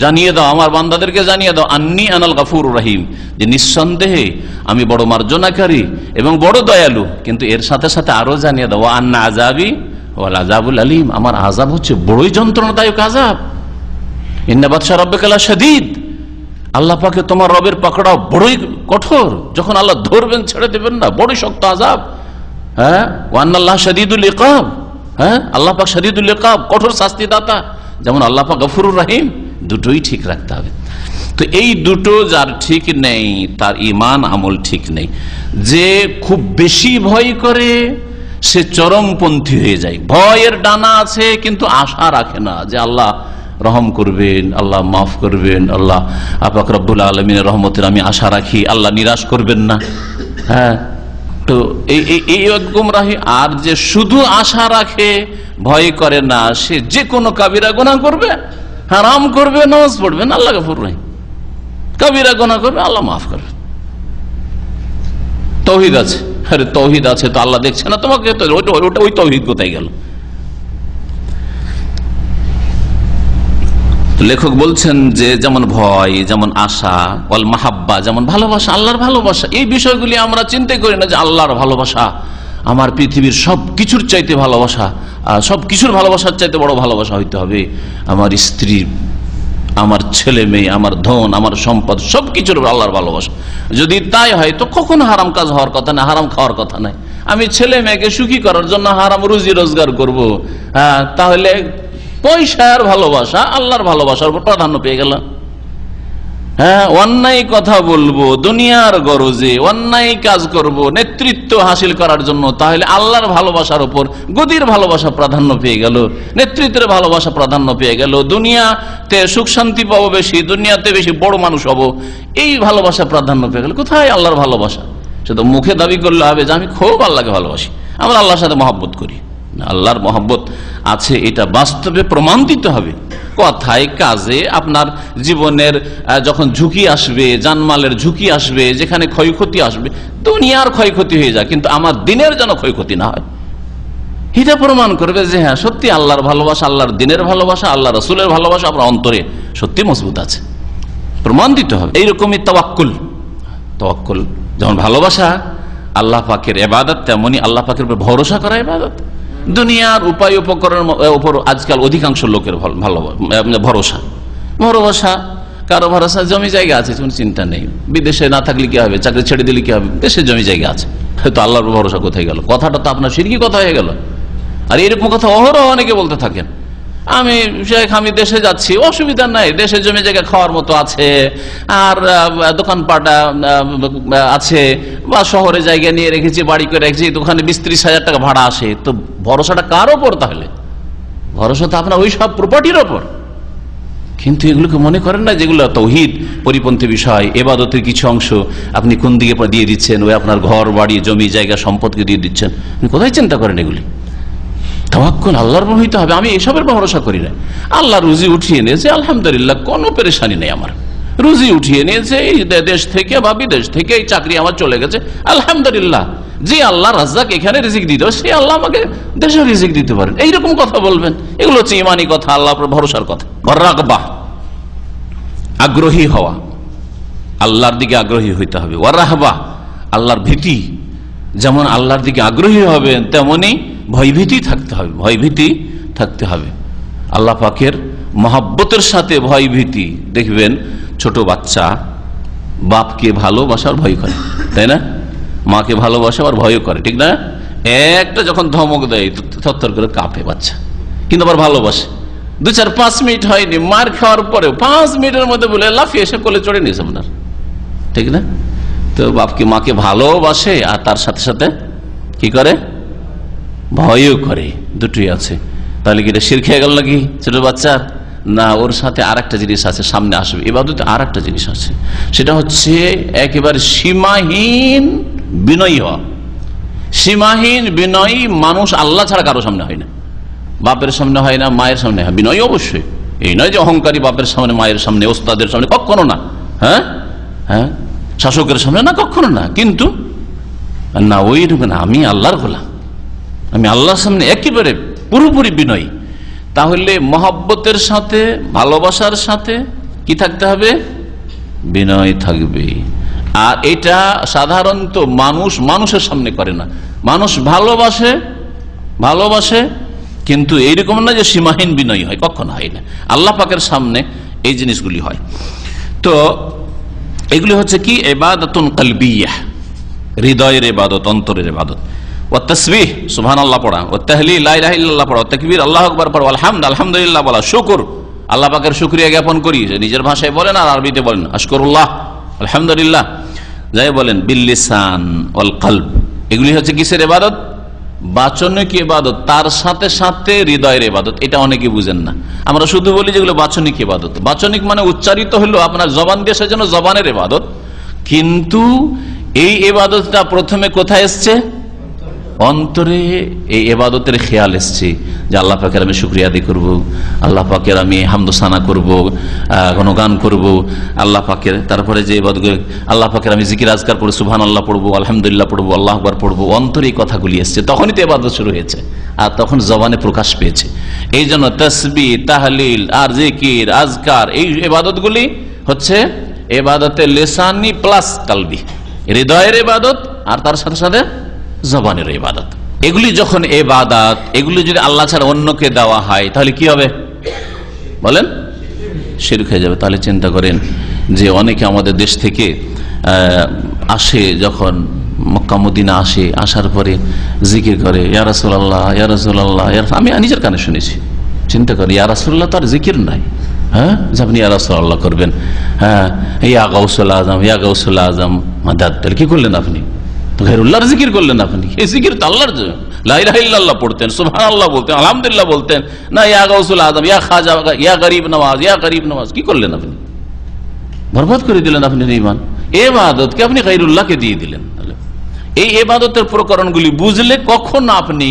জানিয়ে দাও, আমার বান্দাদেরকে জানিয়ে দাও, আন্নী আনাল গফুরুর রহিম, যে নিঃসন্দেহে আমি বড় মার্জনাকারী এবং বড় দয়ালু। কিন্তু এর সাথে সাথে আরো জানিয়ে দাও, ওয়া আন্না আযাবি ওয়াল আযাবুল আলীম, আমার আযাব হচ্ছে বড়ই যন্ত্রণাদায়ক আযাব। ইন্না বাতশা রাব্বিকা লাশাদীদ, আল্লাহ পাকে তোমার রবের পাকড়াও বড়ই কঠোর, যখন আল্লাহ ধরবেন ছেড়ে দেবেন না, বড়ই শক্ত আযাব। হ্যাঁ, ওয়া আন্নাল্লাহ শাদীদুল ইকাব, হ্যাঁ, আল্লাহ পাক শাদীদুল ইকাব, কঠোর শাস্তিদাতা। যেমন আল্লাহ পাক গফুরুর রহিম, দুটোই ঠিক রাখতে হবে। তো এই দুটো যার ঠিক নেই, তার ঈমান আমল ঠিক নেই। যে খুব বেশি ভয় করে সে চরমপন্থী হয়ে যায়। ভয়ের ডানা আছে কিন্তু আশা রাখে না যে আল্লাহ রহম করবেন, আল্লাহ মাফ করবেন, আল্লাহ পাক রব্বুল আলামিনের রহমতের আমি আশা রাখি, আল্লাহ নিরাশ করবেন না। হ্যাঁ, তো এই গুমরাহি। আর যে শুধু আশা রাখে, ভয় করে না, সে যে কোনো কাবিরা গুনাহ করবে, হারাম করবে, নামাজ পড়বে না, আল্লাহ গফুর রহিম, কাবিরা গুনাহ করবে, আল্লাহ মাফ করবে। তৌহিদ আছে, আরে তৌহিদ আছে তো আল্লাহ দেখছে না তোমাকে? তো ওই তৌহিদ কোথায় গেল? লেখক বলছেন যে যেমন ভয়, যেমন আশা, ওয়াল মাহাব্বা, যেমন ভালোবাসা, আল্লাহর ভালোবাসা, এই বিষয়গুলি আমরা চিন্তা করি না যে আল্লাহর ভালোবাসা আমার পৃথিবীর সব কিছুর চাইতে ভালোবাসা, সব কিছুর ভালোবাসার চাইতে বড় ভালোবাসা হইতে হবে আমার স্ত্রী, আমার ছেলে মেয়ে, আমার ধন, আমার সম্পদ, সবকিছুর আল্লাহর ভালোবাসা। যদি তাই হয় তো কখনো হারাম কাজ হওয়ার কথা না, হারাম খাওয়ার কথা নাই। আমি ছেলে মেয়েকে সুখী করার জন্য হারাম রুজি রোজগার করব, তাহলে পয়সার ভালোবাসা আল্লাহর ভালোবাসার উপর প্রাধান্য পেয়ে গেল। হ্যাঁ, অন্যায় কথা বলবো দুনিয়ার গরজে, অন্যায় কাজ করব নেতৃত্ব হাসিল করার জন্য, তাহলে আল্লাহর ভালোবাসার উপর গদির ভালোবাসা প্রাধান্য পেয়ে গেল, নেতৃত্বের ভালোবাসা প্রাধান্য পেয়ে গেল, দুনিয়াতে সুখ শান্তি পাবো বেশি, দুনিয়াতে বেশি বড় মানুষ হব, এই ভালোবাসা প্রাধান্য পেয়ে গেল। কোথায় আল্লাহর ভালোবাসা? শুধু মুখে দাবি করলে হবে যে আমি খুব আল্লাহকে ভালোবাসি, আমরা আল্লাহর সাথে মহব্বত করি। আল্লাহর মহব্বত আছে এটা বাস্তবে প্রমাণ দিতে হবে, কথায় কাজে। আপনার জীবনের যখন ঝুঁকি আসবে, জানমালের ঝুঁকি আসবে, যেখানে ক্ষয়ক্ষতি আসবে, দুনিয়ার ক্ষয়ক্ষতি হয়ে যায়, কিন্তু আমার দিনের যেন ক্ষয়ক্ষতি না হয়, এটা প্রমাণ করবে যে হ্যাঁ সত্যি আল্লাহর ভালোবাসা, আল্লাহর দিনের ভালোবাসা, আল্লাহ রসুলের ভালোবাসা আপনার অন্তরে সত্যি মজবুত আছে, প্রমাণ দিতে হবে। এইরকমই তাওয়াক্কুল, তাওয়াক্কুল যেমন ভালোবাসা আল্লাহ পাকের ইবাদত, তেমনি আল্লাহ পাকের উপর ভরসা করা ইবাদত। দুনিয়ার উপায় উপকরণের উপর আজকাল অধিকাংশ লোকের ভরসা, ভরসা কারো ভরসা জমি জায়গা আছে, কোনো চিন্তা নেই, বিদেশে না থাকলে কি হবে, চাকরি ছেড়ে দিলে কি হবে, দেশে জমি জায়গা আছে, হয়তো আল্লাহর ভরসা কোথায় গেল? কথাটা তো আপনার শিরকি কথা হয়ে গেল। আর এরকম কথা অহরহ অনেকে বলতে থাকেন, আমি শেখ, আমি দেশে যাচ্ছি, অসুবিধা নাই, দেশে জমি জায়গা খাওয়ার মতো আছে, আর দোকানপাট আছে, বা শহরে জায়গা নিয়ে রেখেছি, বাড়ি করে রেখেছি, দোকানে 20-30 হাজার টাকা ভাড়া আসে। তো ভরসাটা কার ওপর? তাহলে ভরসা তো আপনার ওই সব প্রপার্টির ওপর। কিন্তু এগুলোকে মনে করেন না যেগুলো তাওহীদ পরিপন্থী বিষয়, ইবাদতের কিছু অংশ আপনি কোন দিকে দিয়ে দিচ্ছেন, ওই আপনার ঘর বাড়ি জমি জায়গা সম্পদকে দিয়ে দিচ্ছেন, আপনি কোথায় চিন্তা করেন এগুলি? তাওয়াক্কুল আল্লাহর উপর হইতে হবে। আমি এসবের ভরসা করি না। আল্লাহ রুজি উঠিয়ে নিয়েছে, আলহামদুলিল্লাহ, কোনো পেরেশানি নেই আমার। রুজি উঠিয়ে নিয়েছে এই দেশ থেকে বা বিদেশ থেকে, এই চাকরি আমার চলে গেছে, আলহামদুলিল্লাহ। যে আল্লাহ রাজ্জাক এখানে রিজিক দিতে হবে, সে আল্লাহ আমাকে দেশে রিজিক দিতে পারেন, এইরকম কথা বলবেন। এগুলো হচ্ছে ইমানি কথা, আল্লাহর উপর ভরসার কথা। রাগবাহ, আগ্রহী হওয়া, আল্লাহর দিকে আগ্রহী হইতে হবে। ওয়ারাহবাহ, আল্লাহর ভীতি, যেমন আল্লাহর দিকে আগ্রহী হবেন তেমনি ভয়ভীতি থাকতে হবে, ভয়ভীতি থাকতে হবে। আল্লাহ পাকের মহব্বতের সাথে ভয়ভীতি। দেখবেন ছোট বাচ্চা বাপকে ভালোবাসার ভয় করে, তাই না? মাকে ভালোবাসা আর ভয় করে, ঠিক না? একটা যখন ধমক দেয় থরথর করে কাঁপে বাচ্চা, কিন্তু আবার ভালোবাসে। 2-4-5 মিনিট হয়নি, মার খাওয়ার পরেও 5 মিনিটের মধ্যে বলে লাফিয়ে এসে কোলে চড়ে নিয়েছে আপনার, ঠিক না? তো বাপকে মাকে ভালোবাসে আর তার সাথে সাথে কি করে? ভয়ও করে। দুটোই আছে। তাহলে কি এটা শিরক হয়ে গেল নাকি ছোট বাচ্চার? না, ওর সাথে আর একটা জিনিস আছে, সামনে আসবে। ইবাদতে আর একটা জিনিস আছে, সেটা হচ্ছে একেবারে সীমাহীন বিনয়ী হওয়া। সীমাহীন বিনয়ী মানুষ আল্লাহ ছাড়া কারো সামনে হয় না। বাপের সামনে হয় না, মায়ের সামনে হয়। বিনয়ী অবশ্যই, এই নয় যে অহংকারী বাপের সামনে, মায়ের সামনে, ওস্তাদের সামনে, কখনো না। হ্যাঁ হ্যাঁ, শাসকের সামনে না, কখনো না। কিন্তু না, ওইরকম না, আমি আল্লাহর গোলাম, আমি আল্লাহর সামনে একেবারে পুরোপুরি বিনয়ী। তাহলে মহব্বতের সাথে, ভালোবাসার সাথে কি থাকতে হবে? বিনয় থাকবে। আর এটা সাধারণত মানুষ মানুষের সামনে করে না। মানুষ ভালোবাসে কিন্তু এইরকম না যে সীমাহীন বিনয়ী হয়, কখনো হয় না। আল্লাহ পাকের সামনে এই জিনিসগুলি হয়। তো এগুলি হচ্ছে কি? ইবাদাতুন কলবিয়াহ, হৃদয়ের ইবাদত, অন্তরের ইবাদত। ও তাসবিহ, সুবহানাল্লাহ পড়া, ও তাহলিল, লা ইলাহা ইল্লাল্লাহ পড়া, তাকবীর, আল্লাহু আকবার পড়া, আলহামদুলিল্লাহ বলা, শুকর, আল্লাহ পাকের শুকরিয়া জ্ঞাপন করি। নিজের ভাষায় বলেন আর আরবিতে বলেন, আশকুরুল্লাহ, আলহামদুলিল্লাহ, যাই বলেন। বিল লিসান ওয়াল কলব, এগুলি হচ্ছে কিসের ইবাদত? বাচনিক ইবাদত, তার সাথে সাথে হৃদয়ের ইবাদত। এটা অনেকে বুঝেন না। আমরা শুধু বলি যেগুলো বাচনিক ইবাদত। বাচনিক মানে উচ্চারিত হলো আপনার জবান দিয়ে, সেজন্য জবানের ইবাদত। কিন্তু এই ইবাদতটা প্রথমে কোথায় এসছে? অন্তরে এই ইবাদতের খেয়াল এসছে যে আল্লাহ পাকের আমি শুকরিয়া আদায় করব, আল্লাহ পাকের আমি হামদোসানা করব, গুণগান করব আল্লাহ পাকের। তারপরে যে ইবাদত, আল্লাহ পাকের আমি জিকির আজকার পড়ব, সুবহানাল্লাহ পড়বো, আলহামদুলিল্লাহ পড়বো, আল্লাহ আকবার পড়বো। অন্তরে এই কথাগুলি এসছে, তখনই তো ইবাদত শুরু হয়েছে, আর তখন জবানে প্রকাশ পেয়েছে। এই জন্য তাসবিহ, তাহলিল আর জিকির আজকার, এই ইবাদতগুলি হচ্ছে ইবাদতে লিসানি প্লাস কলবি, হৃদয়ের ইবাদত আর তার সাথে সাথে জবানের ইবাদত। এগুলি যখন ইবাদত, এগুলি যদি আল্লাহ ছাড়া অন্যকে দেওয়া হয় তাহলে কি হবে বলেন? শিরক হয়ে যাবে। তাহলে চিন্তা করেন যে অনেকে আমাদের দেশ থেকে আসে, যখন মক্কা মদিনা আসে, আসার পরে জিকির করে ইয়া রাসূলুল্লাহ, ইয়া রাসূলুল্লাহ। আমি নিজের কানে শুনেছি। চিন্তা করি, ইয়া রাসূলুল্লাহ তার জিকির নাই, হ্যাঁ, আপনি ইয়া রাসূলুল্লাহ করবেন, হ্যাঁ, ইয়া গাউসুল আজম, ইয়া গাউসুল আজম মাদাদ। তাহলে কি করলেন আপনি? গায়রুল্লাহর জিকির করলেন আপনি। এই জিকির তো আল্লাহর, লা ইলাহা ইল্লাল্লাহ পড়তেন, সুবহানাল্লাহ বলতেন, আলহামদুলিল্লাহ বলতেন, না ইয়া গাউসুল আজম, ইয়া খাজা, ইয়া গরিব নওয়াজ, ইয়া গরিব নওয়াজ। কি করলেন আপনি? বরবাদ করে দিলেন আপনি ঈমান। ইবাদতকে আপনি গায়রুল্লাহকে দিয়ে দিলেন। এই ইবাদতের প্রকরণগুলি বুঝলে কখন আপনি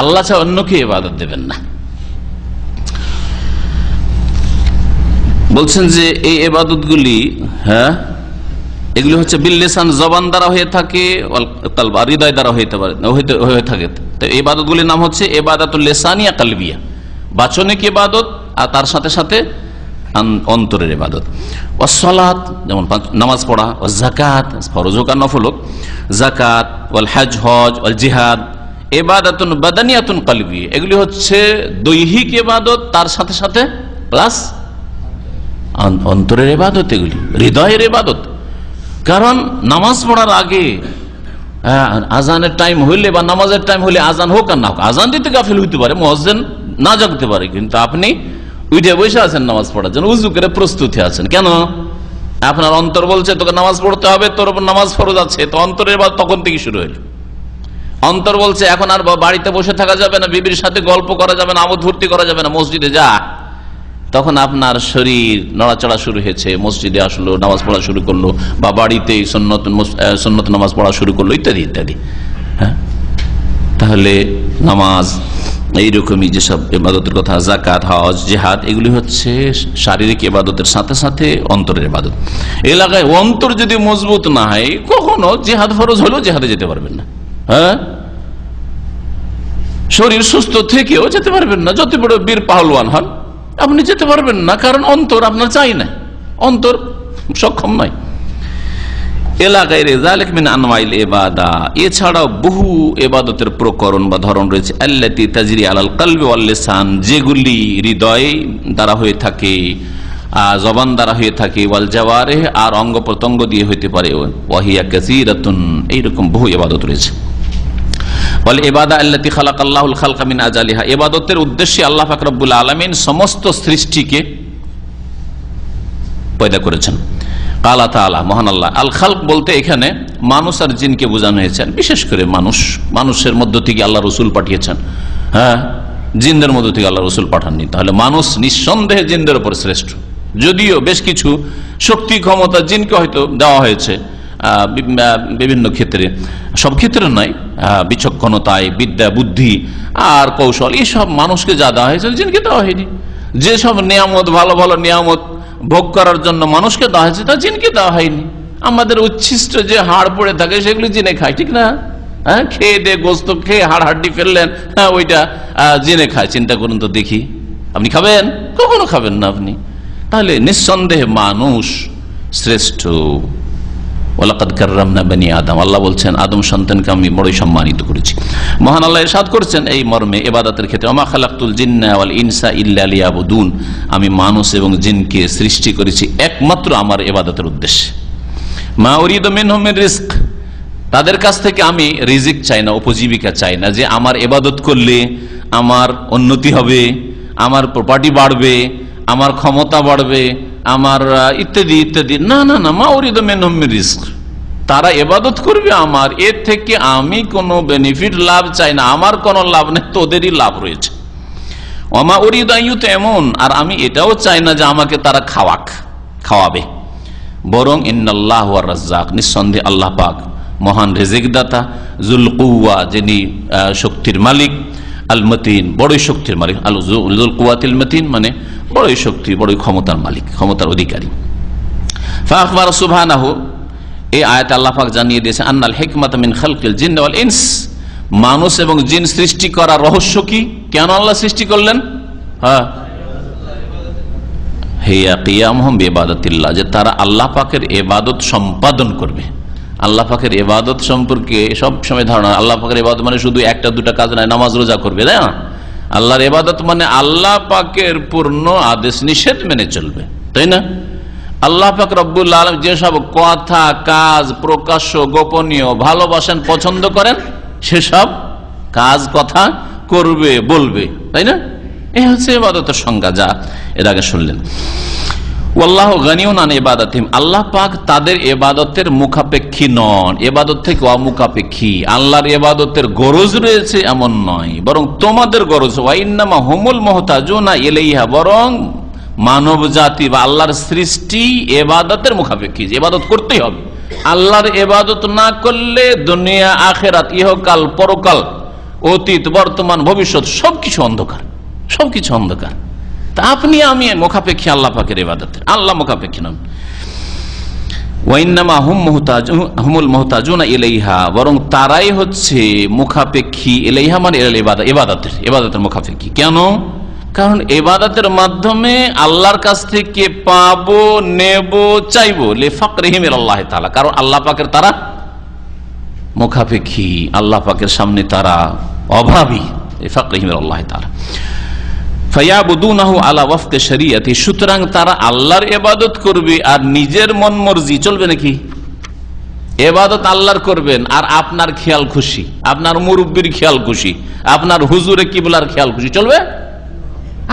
আল্লাহ ছাড়া অন্যকে ইবাদত দেবেন না। বলছেন যে এই ইবাদতগুলি, হ্যাঁ, এগুলি হচ্ছে বিল লিসান, জবান দ্বারা হয়ে থাকে, কলব হৃদয় দ্বারা হয়ে থাকে। তো ইবাদতগুলির নাম হচ্ছে ইবাদাতুল লিসানিয়া কলবিয়া, বাচনিক ইবাদত আর তার সাথে সাথে অন্তরের ইবাদত। ওয়াস সালাত, যেমন নামাজ পড়া, ওয়াস যাকাত, ফরজ হোক আর নফল হোক, যাকাত, ওয়াল হজ, ওয়াল জিহাদ, ইবাদাতুন বাদানিয়াতুন কলবিয়া। এগুলি হচ্ছে দৈহিক ইবাদত, তার সাথে সাথে প্লাস অন্তরের ইবাদত, এগুলি হৃদয়ের ইবাদত। কারণ নামাজ পড়ার আগে আজানের টাইম হইলে বা নামাজের টাইম হইলে, আজান হোক আর না হোক, আজান দিতে গাফিল হইতে পারে, মুয়াজ্জিন না জাগতে পারে, কিন্তু আপনি উঠে বসে আছেন নামাজ পড়ার জন্য, উযু করে প্রস্তুতি আছেন। কেন? আপনার অন্তর বলছে তোকে নামাজ পড়তে হবে, তোর উপর নামাজ ফরজ আছে। তো অন্তরের বাদ তখন থেকে শুরু হইল। অন্তর বলছে এখন আর বাড়িতে বসে থাকা যাবে না, বিবির সাথে গল্প করা যাবে না, আমোদ ফুর্তি করা যাবে না, মসজিদে যা। তখন আপনার শরীর নড়াচড়া শুরু হয়েছে, মসজিদে আসলো, নামাজ পড়া শুরু করলো, বা বাড়িতেই সুন্নত নামাজ পড়া শুরু করলো, ইত্যাদি ইত্যাদি। হ্যাঁ, তাহলে নামাজ, এইরকমই যেসব ইবাদতের কথা, যাকাত, হজ, জিহাদ, এগুলি হচ্ছে শারীরিক ইবাদতের সাথে সাথে অন্তরের ইবাদত। এলাকায় অন্তর যদি মজবুত না হয়, কখনো জিহাদ ফরজ হলেও জিহাদে যেতে পারবেন না। হ্যাঁ, শরীর সুস্থ থেকেও যেতে পারবেন না, যত বড় বীর পাহলওয়ান হন আপনি যেতে পারবেন না, কারণ অন্তর আপনার চাই না, অন্তর সক্ষম নয়। এলাকায় রেজালিক মিন আনওয়াইল ইবাদা, এছাড়াও বহু ইবাদতের প্রকরণ বা ধরন রয়েছে, আল্লাতী তাজরি আলাল কলবি ওয়াল লিসান, যেগুলি হৃদয় দ্বারা হয়ে থাকে, জবান দ্বারা হয়ে থাকে, ওয়াল জাওয়ারিহ, আর অঙ্গ প্রত্যঙ্গ দিয়ে হইতে পারে। ওয়াহিয়া কাসীরাতুন, এইরকম বহু ইবাদত রয়েছে। ওয়াল ইবাদা আল্লাতী খালাকাল্লাহুল খালকা মিন আজালিহা, ইবাদতের উদ্দেশ্যে আল্লাহ পাক রব্বুল আলামিন সমস্ত সৃষ্টিকে পয়দা করেছেন। আল্লাহ তাআলা, মহান আল্লাহ। আল খালক বলতে এখানে মানুষ আর জিনকে বোঝানো হয়েছে, বিশেষ করে মানুষের মধ্য থেকে আল্লাহ রসুল পাঠিয়েছেন। হ্যাঁ, জিনদের মধ্য থেকে আল্লাহ রসুল পাঠাননি। তাহলে মানুষ নিঃসন্দেহে জিনদের উপর শ্রেষ্ঠ, যদিও বেশ কিছু শক্তি ক্ষমতা জিনকে হয়তো দেওয়া হয়েছে বিভিন্ন ক্ষেত্রে, সব ক্ষেত্রে নয়, বিচক্ষণতায়, বিদ্যা, বুদ্ধি আর কৌশল, এইসব মানুষকে যা দেওয়া হয়েছে জিনকে দেওয়া হয়নি। যেসব নিয়ামত, ভালো ভালো নিয়ামত ভোগ করার জন্য মানুষকে দেওয়া হয়েছে, তা জিনকে দেওয়া হয়নি। আমাদের উচ্ছিষ্ট যে হাড় পড়ে থাকে সেগুলি জিনে খায়, ঠিক না? হ্যাঁ, খেয়ে দিয়ে গোস্ত খেয়ে হাড় ফেললেন, হ্যাঁ, ওইটা জিনে খায়। চিন্তা করুন তো দেখি, আপনি খাবেন? কখনো খাবেন না আপনি। তাহলে নিঃসন্দেহে মানুষ শ্রেষ্ঠ। ওয়ালাকাদ কাররামনা বনি আদম, আল্লাহ বলছেন আদম সন্তানকে আমি বড়ই সম্মানিত করেছি। মহান আল্লাহ ইরশাদ করছেন এই মর্মে ইবাদতের ক্ষেত্রে, ওমা খালাকতুল জিন্না ওয়াল ইনসা ইল্লা লিয়াবুদুন, আমি মানুষ এবং জিনকে সৃষ্টি করেছি একমাত্র আমার ইবাদতের উদ্দেশ্যে। মা উরিদু মিনহুম মির রিজক, তাদের কাছ থেকে আমি রিজিক চাই না, উপজীবিকা চাই না, যে আমার ইবাদত করলে আমার উন্নতি হবে, আমার প্রপার্টি বাড়বে, আমার ক্ষমতা বাড়বে, আমার ইত্যাদি ইত্যাদি। না না না, মা উরিদু মিনহুম মির রিজক, তারা ইবাদত করবে আমার, এর থেকে আমি কোনো বেনিফিট লাভ চাই না, আমার কোনো লাভ নেই, তোদেরই লাভ রয়েছে। ওমা উরিদু আন ইউতঈমুন, আর আমি এটাও চাই না যে আমাকে তারা খাওয়াবে, বরং ইন্নাল্লাহু ওয়ার রাজ্জাক, নিঃসন্দেহে আল্লাহ পাক মহান রিজিক দাতা, যুল কুওয়া, যিনি শক্তির মালিক, আল মতিন, বড়ই শক্তির মালিক, আল যুল কুওয়াতিল মতিন, মানে বড়ই শক্তি, বড়ই ক্ষমতার মালিক, ক্ষমতার অধিকারী। ফাআখবারা সুবহানাহু, এই আয়াতে আল্লাহ পাক জানিয়ে দিয়েছে আন্নাল হিকমাতা মিন খালকিল জিন্নি ওয়াল ইনস, মানুষ এবং জিন সৃষ্টি করার রহস্য কি, কেন আল্লাহ সৃষ্টি করলেন? হ্যাঁ, হিয়া কিয়ামুহুম বিইবাদাতিল্লাহ, যে তারা আল্লাহ পাকের ইবাদত সম্পাদন করবে। আল্লাহ পাকের ইবাদত সম্পর্কে সব সময় ধারণা, আল্লাহ পাকের ইবাদত মানে শুধু একটা দুটা কাজ নয়, নামাজ রোজা করবে, তাই না? আল্লাহর ইবাদত মানে আল্লাহ পাকের পূর্ণ আদেশ নিষেধ মেনে চলবে, তাই না? আল্লাহ পাক রব্বুল আলামিন যেসব কথা, কাজ, প্রকাশ্য, গোপনীয় ভালোবাসেন, পছন্দ করেন, সেসব কাজ, কথা করবে, বলবে, তাই না? এই হচ্ছে ইবাদতের সংজ্ঞা, যা এর আগে শুনলেন। ওয়াল্লাহু গানিউন আন ইবাদাতিহিম, আল্লাহ পাক তাদের ইবাদতের মুখাপেক্ষী নন, ইবাদত থেকে অমুখাপেক্ষী। আল্লাহর ইবাদতের গরজ রয়েছে এমন নয়, বরং তোমাদের গরজ। ওয়া ইন্নামা হুমুল মুহতাজুনা ইলাইহা, বরং মানব জাতি বা আল্লাহর সৃষ্টি ইবাদতের মুখাপেক্ষী, ইবাদত করতেই হবে। আল্লাহর ইবাদত না করলে দুনিয়া আখিরাত, ইহকাল পরকাল, অতীত বর্তমান ভবিষ্যৎ সবকিছু অন্ধকার, সবকিছু অন্ধকার। তা আপনি আমি মুখাপেক্ষী আল্লাহ পাকের ইবাদতের, আল্লাহ মুখাপেক্ষী নন। ওয়াইন্নামা হুমুল মুহতাজুনা ইলাইহা, বরং তারাই হচ্ছে মুখাপেক্ষী, ইলাইহা মানে ইবাদতের মুখাপেক্ষী। কেন? কারণ ইবাদতের মাধ্যমে আল্লাহর কাছ থেকে পাবো, নেব, চাইবো, লিফাকরিহিম ইলাল্লাহি তাআলা, কারণ আল্লাহ পাকের তারা মুখাপেক্ষী, আল্লাহ পাকের সামনে তারা অভাবী, লিফাকরিহিম ইলাল্লাহি তাআলা। ফায়াবুদুনাহু আলা ওয়াফকি শরিয়তি, সুতরাং তারা আল্লাহর ইবাদত করবে আর নিজের মন মর্জি চলবে নাকি? ইবাদত আল্লাহর করবেন আর আপনার খেয়াল খুশি, আপনার মুরব্বির খেয়াল খুশি, আপনার হুজুরে কিবলার খেয়াল খুশি চলবে?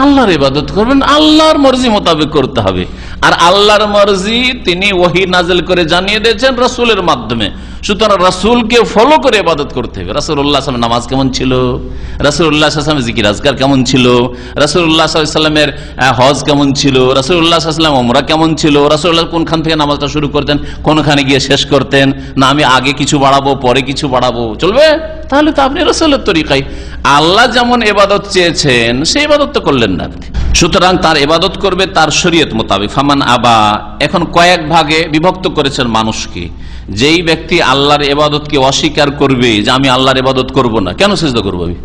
আল্লাহর ইবাদত করবেন, আল্লাহর মর্জি মোতাবেক করতে হবে। আর আল্লাহর মর্জি তিনি ওহী নাজিল করে জানিয়ে দিয়েছেন রাসূলের মাধ্যমে। সুতরাং রাসূলকে ফলো করে ইবাদত করতে হবে। রাসূলুল্লাহ সাল্লাল্লাহু আলাইহি ওয়াসাল্লাম নামাজ কেমন ছিল, রাসূলুল্লাহ সাল্লাল্লাহু আলাইহি ওয়াসাল্লাম জিকির আজকার কেমন ছিল, রাসূলুল্লাহ সাল্লাল্লাহু আলাইহি ওয়াসাল্লামের হজ কেমন ছিল, রাসূলুল্লাহ সাল্লাল্লাহু আলাইহি ওয়াসাল্লাম উমরা কেমন ছিল, রাসূলুল্লাহ কোনখান থেকে নামাজটা শুরু করতেন, কোনখানে গিয়ে শেষ করতেন, না আমি আগে কিছু বাড়াবো পরে কিছু বাড়াবো, চলবে? তাহলে তো আপনি রাসূলের তরিকায় আল্লাহ যেমন ইবাদত চেয়েছেন সেই ইবাদত তো করলেন না আপনি। সুতরাং তার ইবাদত করবে তার শরীয়ত মোতাবেক। ফামান আবা, এখন কয়েক ভাগে বিভক্ত করেছেন মানুষকে। যেই ব্যক্তি আল্লাহর ইবাদতকে অস্বীকার করবে, যে আমি আল্লাহর ইবাদত করব না, কেন সিজদা করবো আমি,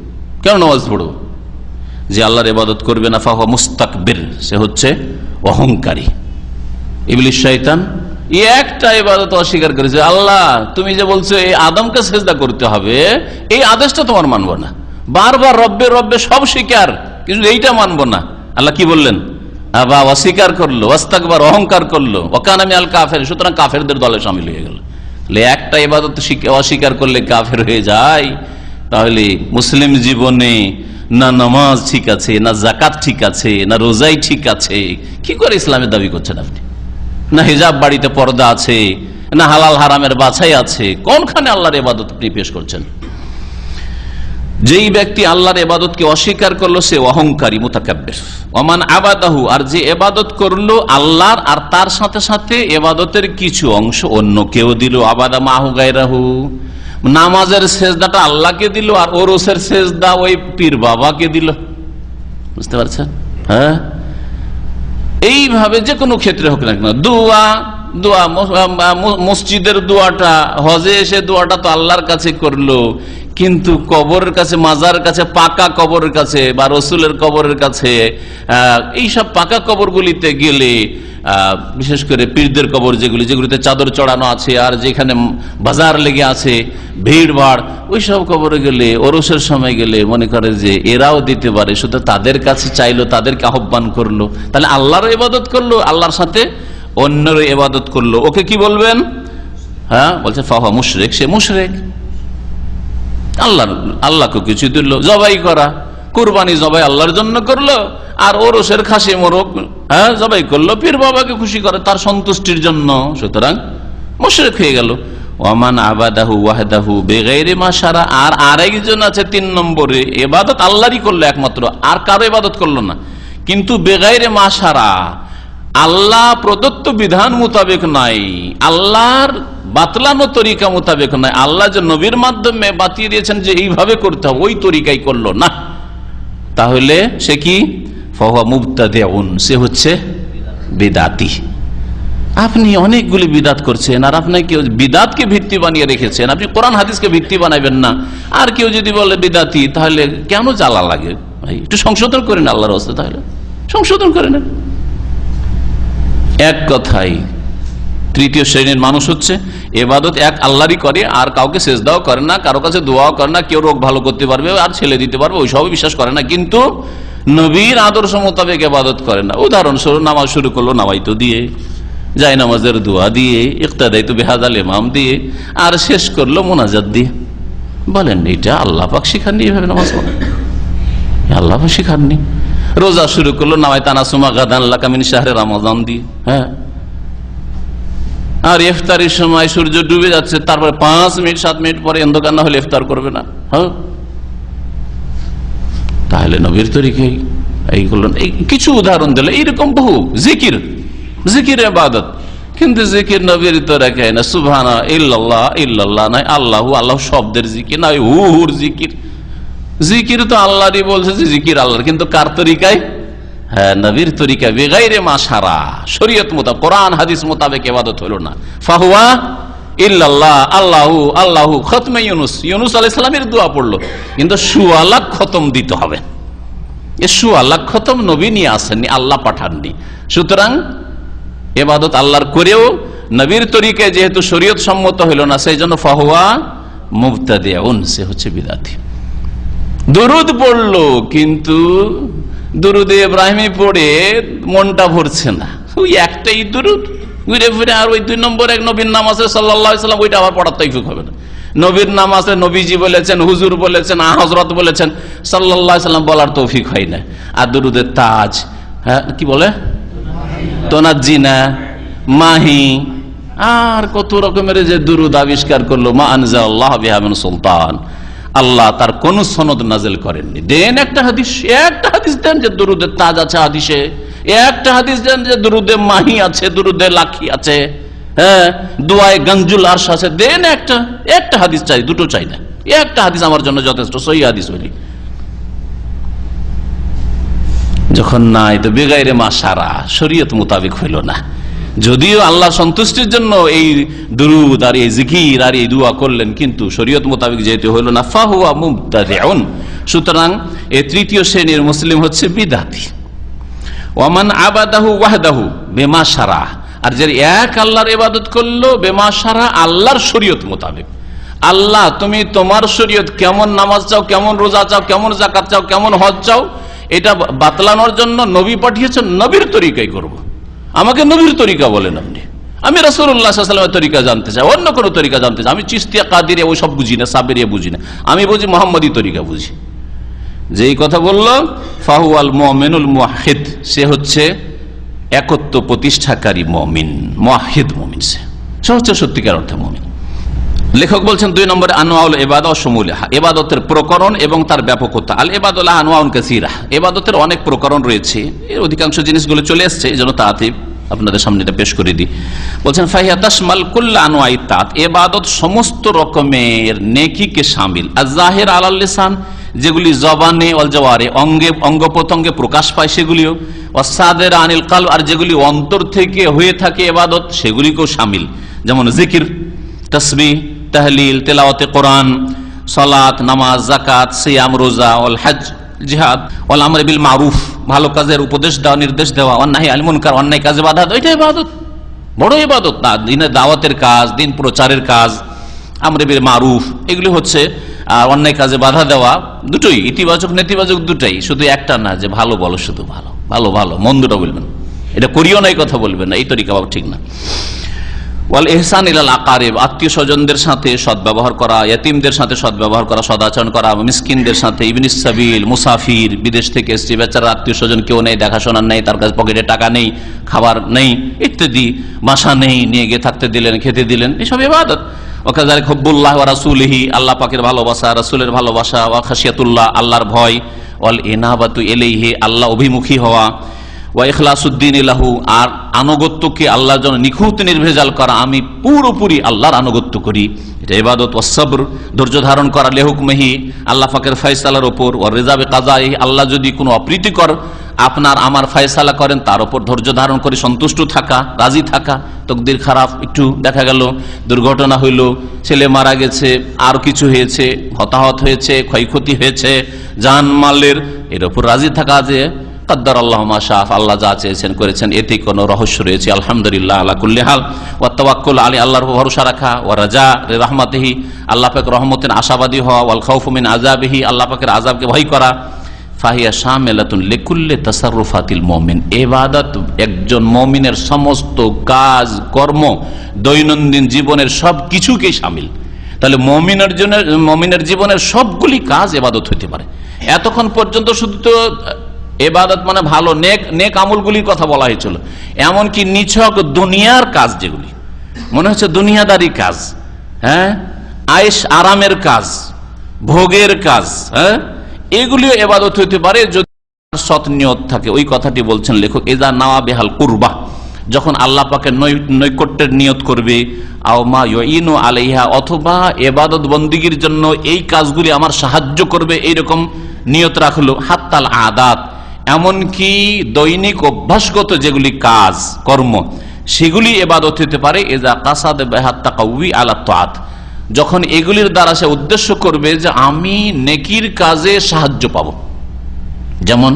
কেন নামাজ পড়বো, যে আল্লাহর ইবাদত করবে না, ফাহুয়া মুস্তাকবির, সে হচ্ছে অহংকারী। ইবলিস শয়তান একটা ইবাদত অস্বীকার করেছে। আল্লাহ তুমি যে বলছো এই আদমকে সিজদা করতে হবে, এই আদেশটা তোমার মানবো না, বারবার রব্বে রব্বে সব স্বীকার, কিন্তু এইটা মানবো না। আল্লাহ কি বললেন? আবা, অস্বীকার করলো, ওয়াস্তাকবার, অহংকার করলো, ওয়াকানা মিনাল কাফির, সুতরাং কাফেরদের দলে শামিল হয়ে গেল। একটা ইবাদত অস্বীকার করলে কাফের হয়ে যায়, তাহলে মুসলিম জীবনে না নামাজ ঠিক আছে, না যাকাত ঠিক আছে, না রোজাই ঠিক আছে, কি করে ইসলামের দাবি করছেন আপনি? না হিজাব বাড়িতে পর্দা আছে, না হালাল হারামের বাছাই আছে, কোনখানে আল্লাহর ইবাদত আপনি পেশ করছেন? যেই ব্যক্তি আল্লাহর ইবাদতকে অস্বীকার করলো সে অহংকারী, মুতাকাব্বির। ওমান আবাদাহু, আর যে ইবাদত করলো আল্লাহর আর তার সাথে সাথে ইবাদতের কিছু অংশ অন্য কেউ দিল, আবাদা মাহু গায়রাহু, নামাজের সেজদাটা আল্লাহকে দিল আর ওরসের সেজদা ওই পীর বাবাকে দিল, বুঝতে পারছেন? হ্যাঁ, এইভাবে যে কোনো ক্ষেত্রে হোক না কেন, দোয়া মসজিদের দোয়াটা, হজে এসে দোয়াটা তো আল্লাহর কাছে করলো, কিন্তু কবরের কাছে, মাজার কাছে, পাকা কবরের কাছে বা রসুলের কবরের কাছে, এইসব পাকা কবরগুলিতে গেলে, বিশেষ করে পীরদের কবর যেগুলিতে চাদর চড়ানো আছে আর যেখানে বাজার লেগে আছে, ভিড় ভাড়, ওই সব কবরে গেলে, ওরসের সময় গেলে মনে করে যে এরাও দিতে পারে, শুধু তাদের কাছে চাইলো, তাদেরকে আহ্বান করলো, তাহলে আল্লাহর ইবাদত করলো, আল্লাহর সাথে অন্যের ইবাদত করলো, ওকে কি বলবেন? হ্যাঁ, বলছে ফাহুয়া মুশরিক, সে মুশরিক। আল্লাহকে কিছু দিল, জবাই করা, কুরবানি জবাই আল্লাহর জন্য করলো, আর ওরসের খাসি মোরগ জবাই করলো পীর বাবাকে খুশি করে, তার সন্তুষ্টির জন্য, সুতরাং মুশরিক হয়ে গেল। ওয়ামান আবাদাহু ওয়াহদাহু বিগাইরি মা শারা, আর আরেকজন আছে 3 নম্বরে, ইবাদত আল্লাহরই করলো একমাত্র, আর কারো ইবাদত করলো না, কিন্তু বিগাইরি মা শারা, আল্লাহ প্রদত্ত বিধান মোতাবেক নাই, আল্লাহর বাতলানো তরিকা মোতাবেক নাই, আল্লাহ যে নবীর মাধ্যমে বাতিয়ে দিয়েছেন যে এইভাবে করতে হবে, ওই তরিকাই করলো না, তাহলে সে কি? ফাহুয়া মুবতাদিউন, সে হচ্ছে বিদাতি। আপনি অনেকগুলি বিদাত করছেন, আর আপনি কেউ বিদাতকে ভিত্তি বানিয়ে রেখেছেন, আপনি কোরআন হাদিসকে ভিত্তি বানাবেন না, আর কেউ যদি বলে বিদাতি, তাহলে কেন জ্বালা লাগে? ভাই একটু সংশোধন করেন আল্লাহর রাস্তায়, তাহলে সংশোধন করে নেন। এক কথাই তৃতীয় শ্রেণীর মানুষ হচ্ছে ইবাদত এক আল্লাহরই করে, আর কাউকে সেজদাও করে না, কারো কাছে দোয়াও করে না, কেউ রোগ ভালো করতে পারবে আর ছেলে দিতে পারবে ওই সব বিশ্বাস করে না, কিন্তু নবীর আদর্শ মোতাবেক ইবাদত করে না। উদাহরণস্বরূপ নামাজ শুরু করলো নামাইতো দিয়ে, যাই নামাজের দোয়া দিয়ে, ইক্তাদাইতু বিহাদাল ইমাম দিয়ে, আর শেষ করলো মোনাজাত দিয়ে। বলেন এটা আল্লাহ পাক শিখাননি এইভাবে নামাজ পড়া? আল্লাহ পাক শিখাননি। রোজা শুরু করলো নাওয়াইতানা সুমা গাদান লাকা মিন শাহরে রমাদান দিয়ে, হ্যাঁ, আর ইফতারের সময় সূর্য ডুবে যাচ্ছে, তারপরে 5 মিনিট 7 মিনিট পরে অন্ধকার না হলে ইফতার করবে না। হ্যাঁ, তাহলে নবীর তরিকায় এইগুলো, কিছু উদাহরণ দিলে এইরকম বহু জিকির ইবাদত, কিন্তু জিকির নবীর তরিকায় না। সুবহানা ইল্লাল্লাহ, ইল্লাল্লাহ নাই, আল্লাহু, আল্লাহ শব্দের জিকির না, হুর জিকির। জিকির তো আল্লাহরই বলছে যে জিকির আল্লাহর, কিন্তু কার তরিকায়? হ্যাঁ, নবীর তরিকা, বেগাইরে মা শারা, শরীয়ত মোতাবেক, কোরআন হাদিস মোতাবেক ইবাদত হলো না। ফাহুয়া ইল্লাল্লাহ, আল্লাহু আল্লাহু। খতমে ইউনুস আলাইহিস সালামের দোয়া পড়লো, কিন্তু 1.25 লাখ খতম দিতে হবে। এই 1.25 লাখ খতম নবী নিয়ে আসেননি, আল্লাহ পাঠাননি। সুতরাং ইবাদত আল্লাহর করেও নবীর তরিকায় যেহেতু শরীয়ত সম্মত হলো না, সেই জন্য ফাহুয়া মুবতাদিউন, সে হচ্ছে বিদাতি। দরুদ পড়লো, কিন্তু দরুদ ইব্রাহিমী পড়ে মনটা ভরছে না, ওই একটাই দরুদ ঘুরে ফিরে, আর ওই 2 নম্বর এক নবীর নাম আছে সাল্লাল্লাহু আলাইহি ওয়াসাল্লাম, ওইটা আবার পড়ার তৌফিক হবে না। নবীর নাম আছে, নবীজি বলেছেন, হুজুর বলেছেন, হযরত বলেছেন, সাল্লাল্লাহু আলাইহি ওয়াসাল্লাম বলার তৌফিক হয় না। আর দরুদের তাজ, হ্যাঁ কি বলে, তোনাজ্জিনা, মাহি, আর কত রকমের যে দুরুদ আবিষ্কার করলো। মা আনজালাল্লাহু বিহা মিন সুলতান, আল্লাহ তার কোন সনদ নাজিল করেননি। দেন একটা হাদিস, একটা হাদিস দেন যে দুরুদের তাজ আছে হাদিসে, একটা হাদিস দেন যে দুরুদে মাহি আছে, দুরুদে লাখি আছে, হ্যাঁ, দোয়ায় গঞ্জুল আরশ আছে। দেন একটা হাদিস চাই, দুটো চাই না, একটা হাদিস আমার জন্য যথেষ্ট, সহিহ হাদিস বলি। যখন নাই তো বেগাইরে মা সারা, শরীয়ত মোতাবেক হইল না। যদিও আল্লাহ সন্তুষ্টির জন্য এই দুরুদ আর এই জিকির আর এই দুয়া করলেন, কিন্তু শরীয়ত মোতাবেক যেহেতু হইল না, ফাহুয়া মুবতাদিউন, সুতরাং এই তৃতীয় শ্রেণীর মুসলিম হচ্ছে বিদআতি। ওয়ামান আবাদাহু ওয়াহদাহু বিমা শারা, আর যে এক আল্লাহর ইবাদত করলো বিমা শারা, আল্লাহর শরীয়ত মোতাবেক। আল্লাহ তুমি তোমার শরীয়ত, কেমন নামাজ চাও, কেমন রোজা চাও, কেমন যাকাত চাও, কেমন হজ চাও, এটা বাতলানোর জন্য নবী পাঠিয়েছেন, নবীর তরিকাই করব। আমাকে নবীর তরিকা বলেন আপনি, আমি রাসূলুল্লাহ সাল্লাল্লাহু আলাইহি ওয়াসাল্লামের তরিকা জানতে চাই, অন্য কোনো তরিকা জানতে চাই। আমি চিশতিয়া, কাদিরিয়া ওই সব বুঝি না, সাবেরিয়া বুঝি না, আমি বুঝি মুহাম্মদী তরিকা বুঝি। যেই কথা বলল ফাহুয়াল মুমিনুল মুওয়াহহিদ, সে হচ্ছে একত্ব প্রতিষ্ঠাকারী মুমিন, মুওয়াহহিদ মুমিন, সে হচ্ছে সত্যিকার অর্থে মুমিন। লেখক বলছেন 2 নম্বরে আনওয়াউল ইবাদা ওয়া শুমুলিহা, ইবাদতের প্রকরণ এবং তার ব্যাপকতা। আল ইবাদু লাহা আনওয়াউন কাসীরা, ইবাদতের অনেক প্রকরণ রয়েছে, এর অধিকাংশ জিনিসগুলো চলে আসছে, এজন্য তাআতিব আপনাদের সামনে এটা পেশ করে দিই। বলছেন ফাহিয়া তাশমাল কুল্লা আনওয়াইত তাআত, ইবাদত সমস্ত রকমের নেকিকে শামিল। আয-যাহির আলাল লিসান, যেগুলি জবানে ওয়াল জাওয়ারি, অঙ্গ প্রত্যঙ্গে প্রকাশ পায় সেগুলিও, ওয়াসাদির আনিল কলব, আর যেগুলি অন্তর থেকে হয়ে থাকে ইবাদত সেগুলিকেও শামিল, যেমন জিকির, তাসবিহ, তাহলিল, তেলাওয়াতে কোরআন, সালাত, নামাজ, যাকাত, সিয়াম, রোজা, ওয়াল হজ, জিহাদ, ওয়াল আমর বিল মারুফ, ভালো কাজের উপদেশ দেওয়া, নির্দেশ দেওয়া, ওয়ান নাহি আনিল মুনকার, অন্যায় কাজে বাধা দেওয়া, এটা ইবাদত, বড় ইবাদত না। দিনের দাওয়াতের কাজ, দিন প্রচারের কাজ, আমর বিল মারুফ, এগুলি হচ্ছে অন্যায় কাজে বাধা দেওয়া, দুটোই ইতিবাচক নেতিবাচক দুটোই, শুধু একটা না যে ভালো বলো, শুধু ভালো ভালো ভালো, মন্দটা বলবেন, এটা করিও না এই কথা বলবেন না, এই তরিকা ঠিক না। ওয়াল ইহসান ইলাল আকারিব, আত্মীয় স্বজনদের সাথে সদ্ব্যবহার করা, ইয়তিমদের সাথে সদ্ব্যবহার করা, সদাচরণ করা, মিসকিনদের সাথে, ইবনিস সাবিল, মুসাফির, বিদেশ থেকে এসেছে, বেচারা আত্মীয় স্বজন কেউ নেই, দেখাশোনার নেই, তার কাছে পকেটে টাকা নেই, খাবার নেই ইত্যাদি, বাসা নেই, নিয়ে গিয়ে থাকতে দিলেন, খেতে দিলেন, এসব ইবাদত। ওয়াকাযালিক হুব্বুল্লাহ ওয়া রাসূলিহি, আল্লাহ পাকের ভালোবাসা, রাসূলের ভালোবাসা, ওয়া খাশিয়াতুল্লাহ, আল্লাহর ভয়, ওয়াল ইনাবাতু ইলাইহি, আল্লাহ অভিমুখী হওয়া, ওয়া ইখলাসুদ্দিন লাহু, আর আনুগত্যকে আল্লাহর জন্য নিখুঁত নির্ভেজাল করা, আমি পুরোপুরি আল্লাহর আনুগত্য করি, এটা ইবাদত। ওয়া সবর, ধৈর্য ধারণ করা, লিহুকমিহি, আল্লাহ পাকের ফয়সালার উপর, ওয়া রিজা বিকাযাইহি, আল্লাহ যদি কোনো অপ্রীতিকর আপনার আমার ফয়সালা করেন তার উপর ধৈর্য ধারণ করে সন্তুষ্ট থাকা, রাজি থাকা। তকদির খারাপ, একটু দেখা গেল দুর্ঘটনা হইল, ছেলে মারা গেছে, আর কিছু হয়েছে, হতাহত হয়েছে, ক্ষয়ক্ষতি হয়েছে জানমালের, এর উপর রাজি থাকা যে কদ্দার আল্লাহ মা শাআ, আল্লাহ যা চেয়েছেন করেছেন, এতে কোনো রহস্য রয়েছে, আলহামদুলিল্লাহ আলা কুল্লি হাল। ওয়া তাওয়াক্কুল আলী, আল্লাহর উপর ভরসা রাখা, ওয়া রাজা রাহমাতিহি, আল্লাহ পাকের রহমতের আশাবাদী হওয়া, ওয়াল খাউফু মিন আযাবিহি, আল্লাহ পাকের আযাবকে ভয় করা। ফাহিয়া শামিলাতুন লিকুল্লি তাসাররুফাতিল মুমিন, ইবাদত একজন মুমিনের সমস্ত কাজ কর্ম, দৈনন্দিন জীবনের সব কিছুকেই শামিল। তাহলে মুমিনের জীবনের সবগুলি কাজ ইবাদত হতে পারে। এতক্ষণ পর্যন্ত শুধু তো ইবাদত মানে ভালো নেক আমলগুলির কথা বলা হয়েছিল, এমনকি নিছক দুনিয়ার কাজ, যেগুলি মনে হচ্ছে দুনিয়াদারি কাজ, হ্যাঁ, আয়েশ আরামের কাজ, ভোগের কাজ, হ্যাঁ, এগুলিও ইবাদত হইতে পারে যদি সৎ নিয়ত থাকে। ওই কথাটি বলছেন লেখক, ইযা নাওয়া বিহাল কুরবা, যখন আল্লাহ পাকের নৈকট্যের নিয়ত করবে, আও মা ইউইনু আলাইহা, অথবা ইবাদত বন্দিগির জন্য এই কাজগুলি আমার সাহায্য করবে, এইরকম নিয়ত রাখলো। হাত্তাল আদাত, এমনকি দৈনিক অভ্যাসগত যেগুলি কাজ কর্ম সেগুলি ইবাদত হতে পারে। ইযা কাসাদ বিহাত তাকাউই আলা তাআত, যখন এগুলির দ্বারা সে উদ্দেশ্য করবে যে আমি নেকির কাজে সাহায্য পাবো। যেমন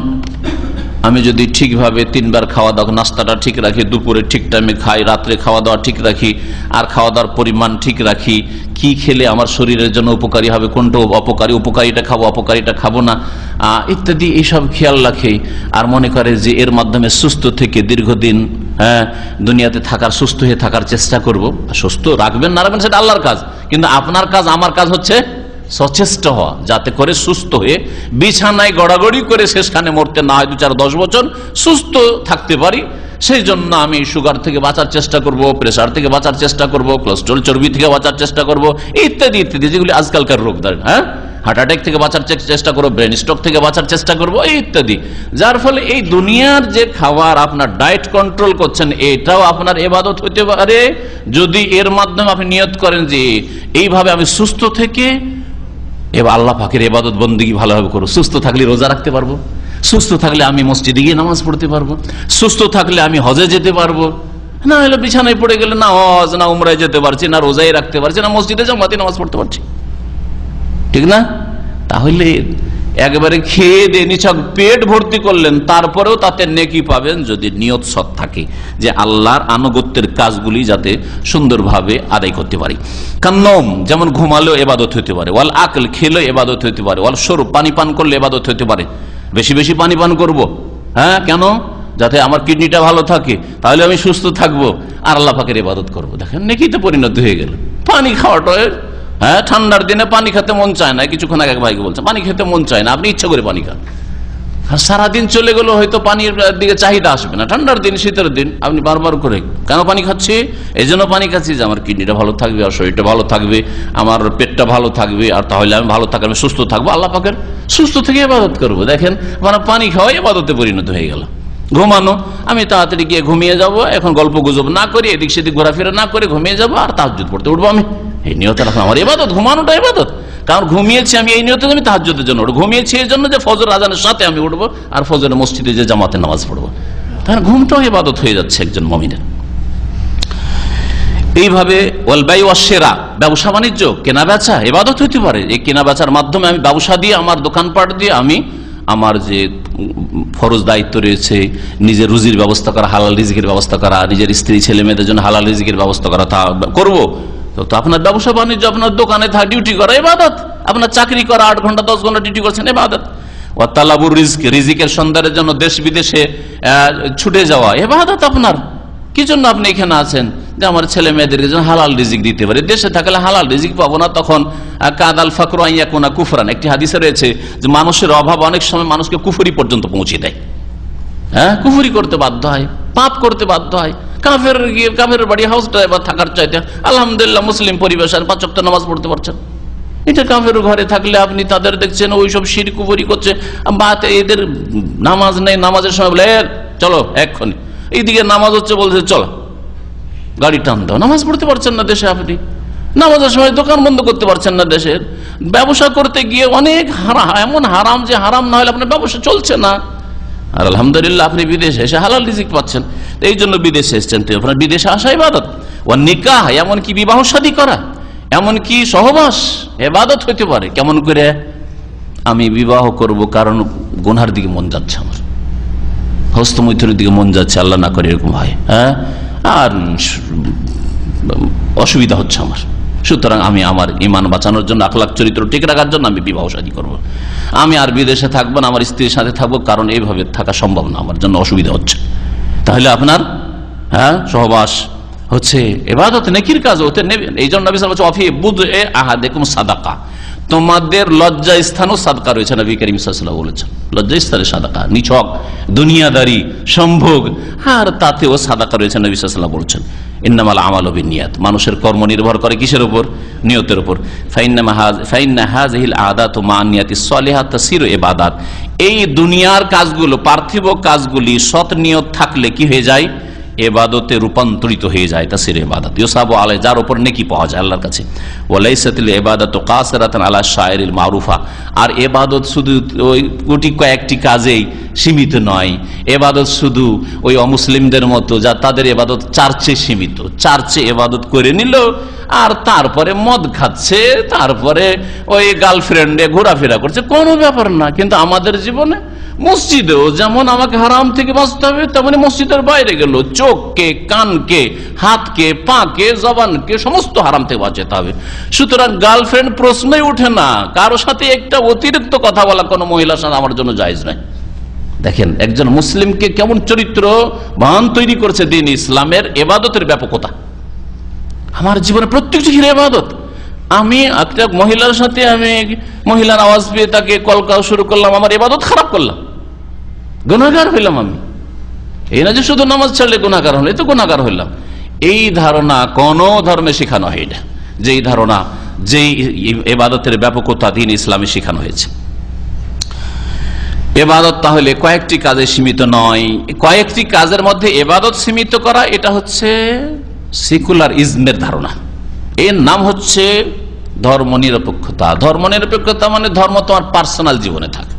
আমি যদি ঠিকভাবে 3 বার খাওয়া দাওয়া, নাস্তাটা ঠিক রাখি, দুপুরে ঠিক টাইমে খাই, রাত্রে খাওয়া দাওয়া ঠিক রাখি, আর খাওয়া দাওয়ার পরিমাণ ঠিক রাখি, কি খেলে আমার শরীরের জন্য উপকারী হবে, কোনটা অপকারী, উপকারীটা খাবো, অপকারীটা খাবো না, ইত্যাদি, এইসব খেয়াল রাখে, আর মনে করে যে এর মাধ্যমে সুস্থ থেকে দীর্ঘদিন দুনিয়াতে থাকার, সুস্থ হয়ে থাকার চেষ্টা করব। সুস্থ রাখবেন না রাখবেন সেটা আল্লাহর কাজ, কিন্তু আপনার কাজ আমার কাজ হচ্ছে সচেষ্ট হওয়া, যাতে করে সুস্থ হয়ে বিছানায় গড়াগড়ি করে শেষখানে মরতে না হয়, 2-4-10 বছর সুস্থ থাকতে পারি। সেই জন্য আমি সুগার থেকে বাঁচার চেষ্টা করব, প্রেসার থেকে বাঁচার চেষ্টা করব, কোলেস্ট্রল চর্বি থেকে বাঁচার চেষ্টা করব, ইত্যাদি ইত্যাদি, যেগুলি আজকালকার রোগ। হ্যাঁ, হার্ট অ্যাটাক থেকে বাঁচার চেষ্টা করবো, ব্রেন স্ট্রোক থেকে বাঁচার চেষ্টা করবো, ইত্যাদি। যার ফলে এই দুনিয়ার যে খাবার আপনার ডায়েট কন্ট্রোল করছেন, এটাও আপনার ইবাদত হতে পারে, যদি এর মাধ্যমে আপনি নিয়ত করেন যে এইভাবে আমি সুস্থ থেকে এবার আল্লাহ পাকের ইবাদত বন্দেগী ভালোভাবে করবো। সুস্থ থাকলে রোজা রাখতে পারবো, সুস্থ থাকলে আমি মসজিদে গিয়ে নামাজ পড়তে পারবো, সুস্থ থাকলে আমি হজে যেতে পারবো। না হলে বিছানায় পড়ে গেলে না হজ না উমরায় যেতে পারছি, না রোজাই রাখতে পারছি, না মসজিদে জামাতে নামাজ পড়তে পারছি, ঠিক না? তাহলে একবারে খেয়ে দিয়ে নিছক পেট ভর্তি করলেন, তারপরেও তাতে নেকি পাবেন যদি নিয়ত সৎ থাকে যে আল্লাহর আনুগত্যের কাজগুলি যাতে সুন্দরভাবে আদায় করতে পারি। কান্নম, যেমন ঘুমালেও ইবাদত হতে পারে, ওয়াল আকল, খেলেও ইবাদত হতে পারে, ওয়াল শরব, পানি পান করলে ইবাদত হতে পারে। বেশি বেশি পানি পান করব, হ্যাঁ, কেন? যাতে আমার কিডনিটা ভালো থাকে, তাহলে আমি সুস্থ থাকবো আর আল্লাহ পাকের ইবাদত করবো। দেখেন নেকিতে পরিণত হয়ে গেল। পানি খাওয়াটা, হ্যাঁ, ঠান্ডার দিনে পানি খেতে মন চায় না, কিছুক্ষণ আগে ভাইকে বলছে পানি খেতে মন চায় না, আপনি ইচ্ছা করে পানি খান। আর সারাদিন চলে গেল হয়তো পানির দিকে চাহিদা আসবে না। ঠান্ডার দিন, শীতের দিন আপনি বারবার করে কেন পানি খাচ্ছি? এই জন্য পানি খাচ্ছি যে আমার কিডনিটা ভালো থাকবে, আর শরীরটা ভালো থাকবে, আমার পেটটা ভালো থাকবে, আর তাহলে আমি ভালো থাকলে আমি সুস্থ থাকবো, আল্লাহ পাকের সুস্থ থেকে ইবাদত করবো। দেখেন মানে পানি খাওয়াই ইবাদতে পরিণত হয়ে গেল। ঘুমানো, আমি তাড়াতাড়ি গিয়ে ঘুমিয়ে যাব, এখন গল্প গুজব না করি, এদিক সেদিক ঘোরাফেরা না করে ঘুমিয়ে যাবো, আর তাহাজ্জুদ পড়তে উঠবো আমি। এই নিয়তে রাখলাম আমার ইবাদত, ঘুমানোটা ইবাদত। কারণ ঘুমিয়েছি আমি এই নিয়তে, আমি তাহাজ্জুদের জন্য উঠবো, ঘুমিয়েছি এই জন্য যে ফজর আজানের সাথে আমি উঠবো আর ফজরের মসজিদে যে জামাতে নামাজ পড়বো। তাহলে ঘুমটাও ইবাদত হয়ে যাচ্ছে একজন মুমিনের। এইভাবে ওয়াল বাই ওয়াশ শিরা, ব্যবসা বাণিজ্য, কেনা বেচা ইবাদত হতে পারে। এই কেনা বেচার মাধ্যমে আমি ব্যবসা দিয়ে, আমার দোকানপাট দিয়ে আমি আমার যে ফরজ দায়িত্ব রয়েছে, নিজের রুজির ব্যবস্থা করা, হালাল রিজিকের ব্যবস্থা করা, নিজের স্ত্রী ছেলে মেয়েদের জন্য হালাল রিজিকের ব্যবস্থা করা, তা করবো। তো আপনার ব্যবসা বাণিজ্য, আপনার দোকানে থাকা, ডিউটি করা ইবাদত। আপনার চাকরি করা, 8 ঘন্টা 10 ঘন্টা ডিউটি করছেন, ইবাদত। ওয়া তালাবুর রিজক, রিজিকের সন্ধানের জন্য দেশ বিদেশে ছুটে যাওয়া ইবাদত আপনার। কি জন্য আপনি এখানে আছেন? যে আমার ছেলে মেয়েদেরকে যেন হালাল রিজিক দিতে পারে। দেশে থাকলে হালাল রিজিক পাবো না, তখন কাদাল ফাকরু আন ইয়াকুনা কুফরান। একটি হাদিসে রয়েছে যে মানুষের অভাব অনেক সময় মানুষকে কুফরি পর্যন্ত পৌঁছে দেয়। হ্যাঁ, কুফরি করতে বাধ্য হয়, পাপ করতে বাধ্য হয়। কাফের বাড়ি হাউস ড্রাইভার থাকার চাইতে আলহামদুলিল্লাহ মুসলিম পরিবেশ, 5 ওয়াক্ত নামাজ পড়তে পারছেন। এটা কাফের ঘরে থাকলে আপনি তাদের দেখছেন ওইসব শিরক কুফরি করছে, বা এদের নামাজ নেই, নামাজের সময় বলে চলো এক্ষুনি, এইদিকে নামাজ হচ্ছে বলছে চলো গাড়ি টান দাও। নামাজ পড়তে পারছেন না দেশে, আপনি নামাজের সময় দোকান বন্ধ করতে পারছেন না দেশের। ব্যবসা করতে গিয়ে অনেক এমন হারাম যে হারাম না হলে আপনার ব্যবসা চলছে না। আর আলহামদুলিল্লাহ আপনি বিদেশে এসে হালাল রিজিক পাচ্ছেন। এই জন্য বিদেশে এসছেন, তো আপনার বিদেশে আসা ইবাদত। ও নিকাহ, এমনকি বিবাহ শাদী করা, এমনকি সহবাস ইবাদত হতে পারে। কেমন করে? আমি বিবাহ করব কারণ গুনহার দিকে মন যাচ্ছে, আমার হস্তমৈথুনের দিকে মন যাচ্ছে, আল্লাহ না করে এরকম হয়, হ্যাঁ, আর অসুবিধা হচ্ছে আমার, সুতরাং আমি আমার ইমান বাঁচানোর জন্য, আখলাক চরিত্র ঠিক রাখার জন্য আমি বিবাহ শাদী করবো। আমি আর বিদেশে থাকবো না, আমার স্ত্রীর সাথে থাকবো, কারণ এইভাবে থাকা সম্ভব না, আমার জন্য অসুবিধা হচ্ছে। তাহলে আপনার হ্যাঁ সহবাস হচ্ছে ইবাদত, নেকির কাজ হতে নেবেন। এই জন্য নবী সাল্লাল্লাহু আলাইহি ওয়াসাল্লাম বলেছেন, অফি বুদএ আহাদিকুম সাদাকা, তোমাদের লজ্জা স্থানও সাদকা রয়েছে। নবী করিম সাল্লাল্লাহু আলাইহি ওয়াসাল্লাম বলেছেন লজ্জা স্থানে সাদাকা, নিছক দুনিয়াদারি সম্ভোগ, আর তাতেও সাদাকা রয়েছে। নবী সাল্লাল্লাহু আলাইহি ওয়াসাল্লাম বলেছেন ইন্নামাল আমালু বিন্নিয়াত, মানুষের কর্ম নির্ভর করে কিসের উপর? নিয়তের উপর। ফাইন্না হাযিহিল আদাতু মা নিয়াতিস সালিহাত তাসিরু ইবাদাত, এই দুনিয়ার কাজগুলো, পার্থিব কাজগুলি সৎ নিয়ত থাকলে কি হয়ে যায়? ইবাদতে রূপান্তরিত হয়ে যায়। তাসির ইবাদত ইউসাবু আলাই, যার উপর নেকি পাওয়া যায় আল্লাহর কাছে। ওয়ালাইসাতিল ইবাদাতু কাসিরাতান আলা শায়রিল মারুফা, আর ইবাদত শুধু ওই কোটি কয়েকটি কাজেই সীমিত নয়। ইবাদত শুধু ওই অমুসলিমদের মতো, যা তাদের ইবাদত চার্চে সীমিত, চার্চে ইবাদত করে নিল, আর তারপরে মদ খাচ্ছে, তারপরে ওই গার্লফ্রেন্ডে ঘোরাফেরা করছে, কোনো ব্যাপার না। কিন্তু আমাদের জীবনে মসজিদেও যেমন আমাকে হারাম থেকে বাঁচতে হবে, তেমনি মসজিদের বাইরে গেল চোখকে, কানকে, হাতকে, পাকে, জবানকে সমস্ত হারাম থেকে বাঁচাতে হবে। সুতরাং গার্লফ্রেন্ড প্রশ্নই উঠে না, কারোর সাথে একটা অতিরিক্ত কথা বলা কোনো মহিলার সাথে আমার জন্য জায়েজ নয়। দেখেন একজন মুসলিমকে কেমন চরিত্র বান তৈরি করছে দিন ইসলামের ইবাদতের ব্যাপকতা। আমার জীবনে প্রত্যেক জিনিসের ইবাদত, আমি একটা মহিলার সাথে মহিলার আওয়াজ পেয়ে তাকে কলকাও শুরু করলাম, আমার ইবাদত খারাপ করলাম, গুনাহগার হইলাম আমি। এই না যে শুধু নামাজ ছাড়লে গুনাহগার হলে, তো গুনাহগার হইলাম। এই ধারণা কোন ধর্মে শেখানো হয় না। যেই ধারণা, যেই ইবাদতের ব্যাপকতা দিন ইসলামে শেখানো হয়েছে। ইবাদত তাহলে কয়েকটি কাজে সীমিত নয়, কয়েকটি কাজের মধ্যে ইবাদত সীমিত করা, এটা হচ্ছে সেকুলার ইজমের ধারণা। এর নাম হচ্ছে ধর্ম নিরপেক্ষতা। ধর্ম নিরপেক্ষতা মানে ধর্ম তোমার পার্সোনাল জীবনে থাকে,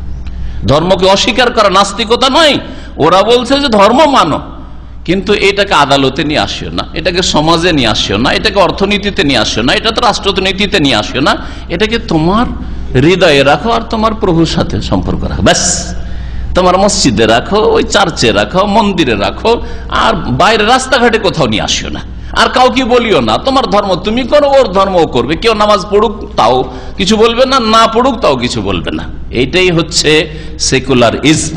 ধর্মকে অস্বীকার করা নাস্তিকতা নয়। ওরা বলছে যে ধর্ম মানো, কিন্তু এটাকে আদালতে নিয়ে আসিও না, এটাকে সমাজে নিয়ে আসিও না, এটাকে অর্থনীতিতে নিয়ে আসিও না, এটা তো রাষ্ট্রনীতিতে নিয়ে আসিও না, এটাকে তোমার হৃদয়ে রাখো আর তোমার প্রভুর সাথে সম্পর্ক রাখো, ব্যাস। তোমার মসজিদে রাখো, ওই চার্চে রাখো, মন্দিরে রাখো, আর বাইরে রাস্তাঘাটে কোথাও নিয়ে আসিও না। আর কাউকে বলিও না তোমার ধর্ম তুমি করো, ওর ধর্ম ও করবে। কেউ নামাজ পড়ুক তাও কিছু বলবে না, না পড়ুক তাও কিছু বলবে না। এইটাই হচ্ছে সেকুলার ইজম,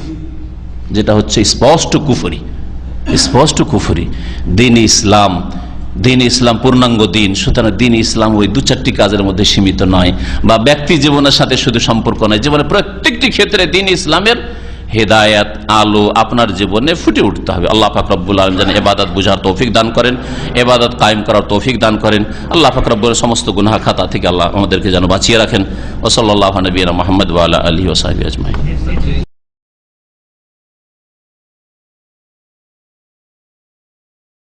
যেটা হচ্ছে স্পষ্ট কুফরি, স্পষ্ট কুফরি। দিন ইসলাম পূর্ণাঙ্গ দিন। সুতরাং দিন ইসলাম ওই দু চারটি কাজের মধ্যে সীমিত নয়, বা ব্যক্তি জীবনের সাথে শুধু সম্পর্ক নয়। জীবনে প্রত্যেকটি ক্ষেত্রে দিন ইসলামের হেদায়েত আলো আপনার জীবনে ফুটে উঠতে হবে। আল্লাহ পাক রব্বুল আলামিন যেন ইবাদত বুঝার তৌফিক দান করেন, ইবাদত কায়েম করার তৌফিক দান করেন। আল্লাহ পাক রব্বুল সমস্ত গুনাহ খাতা থেকে আল্লাহ আমাদেরকে যেন বাঁচিয়ে রাখেন। ওয়া সাল্লাল্লাহু আলা নবিয়িনা মুহাম্মদ ওয়া আলা আলিহি ওয়া সাহবিহি আজমাইন।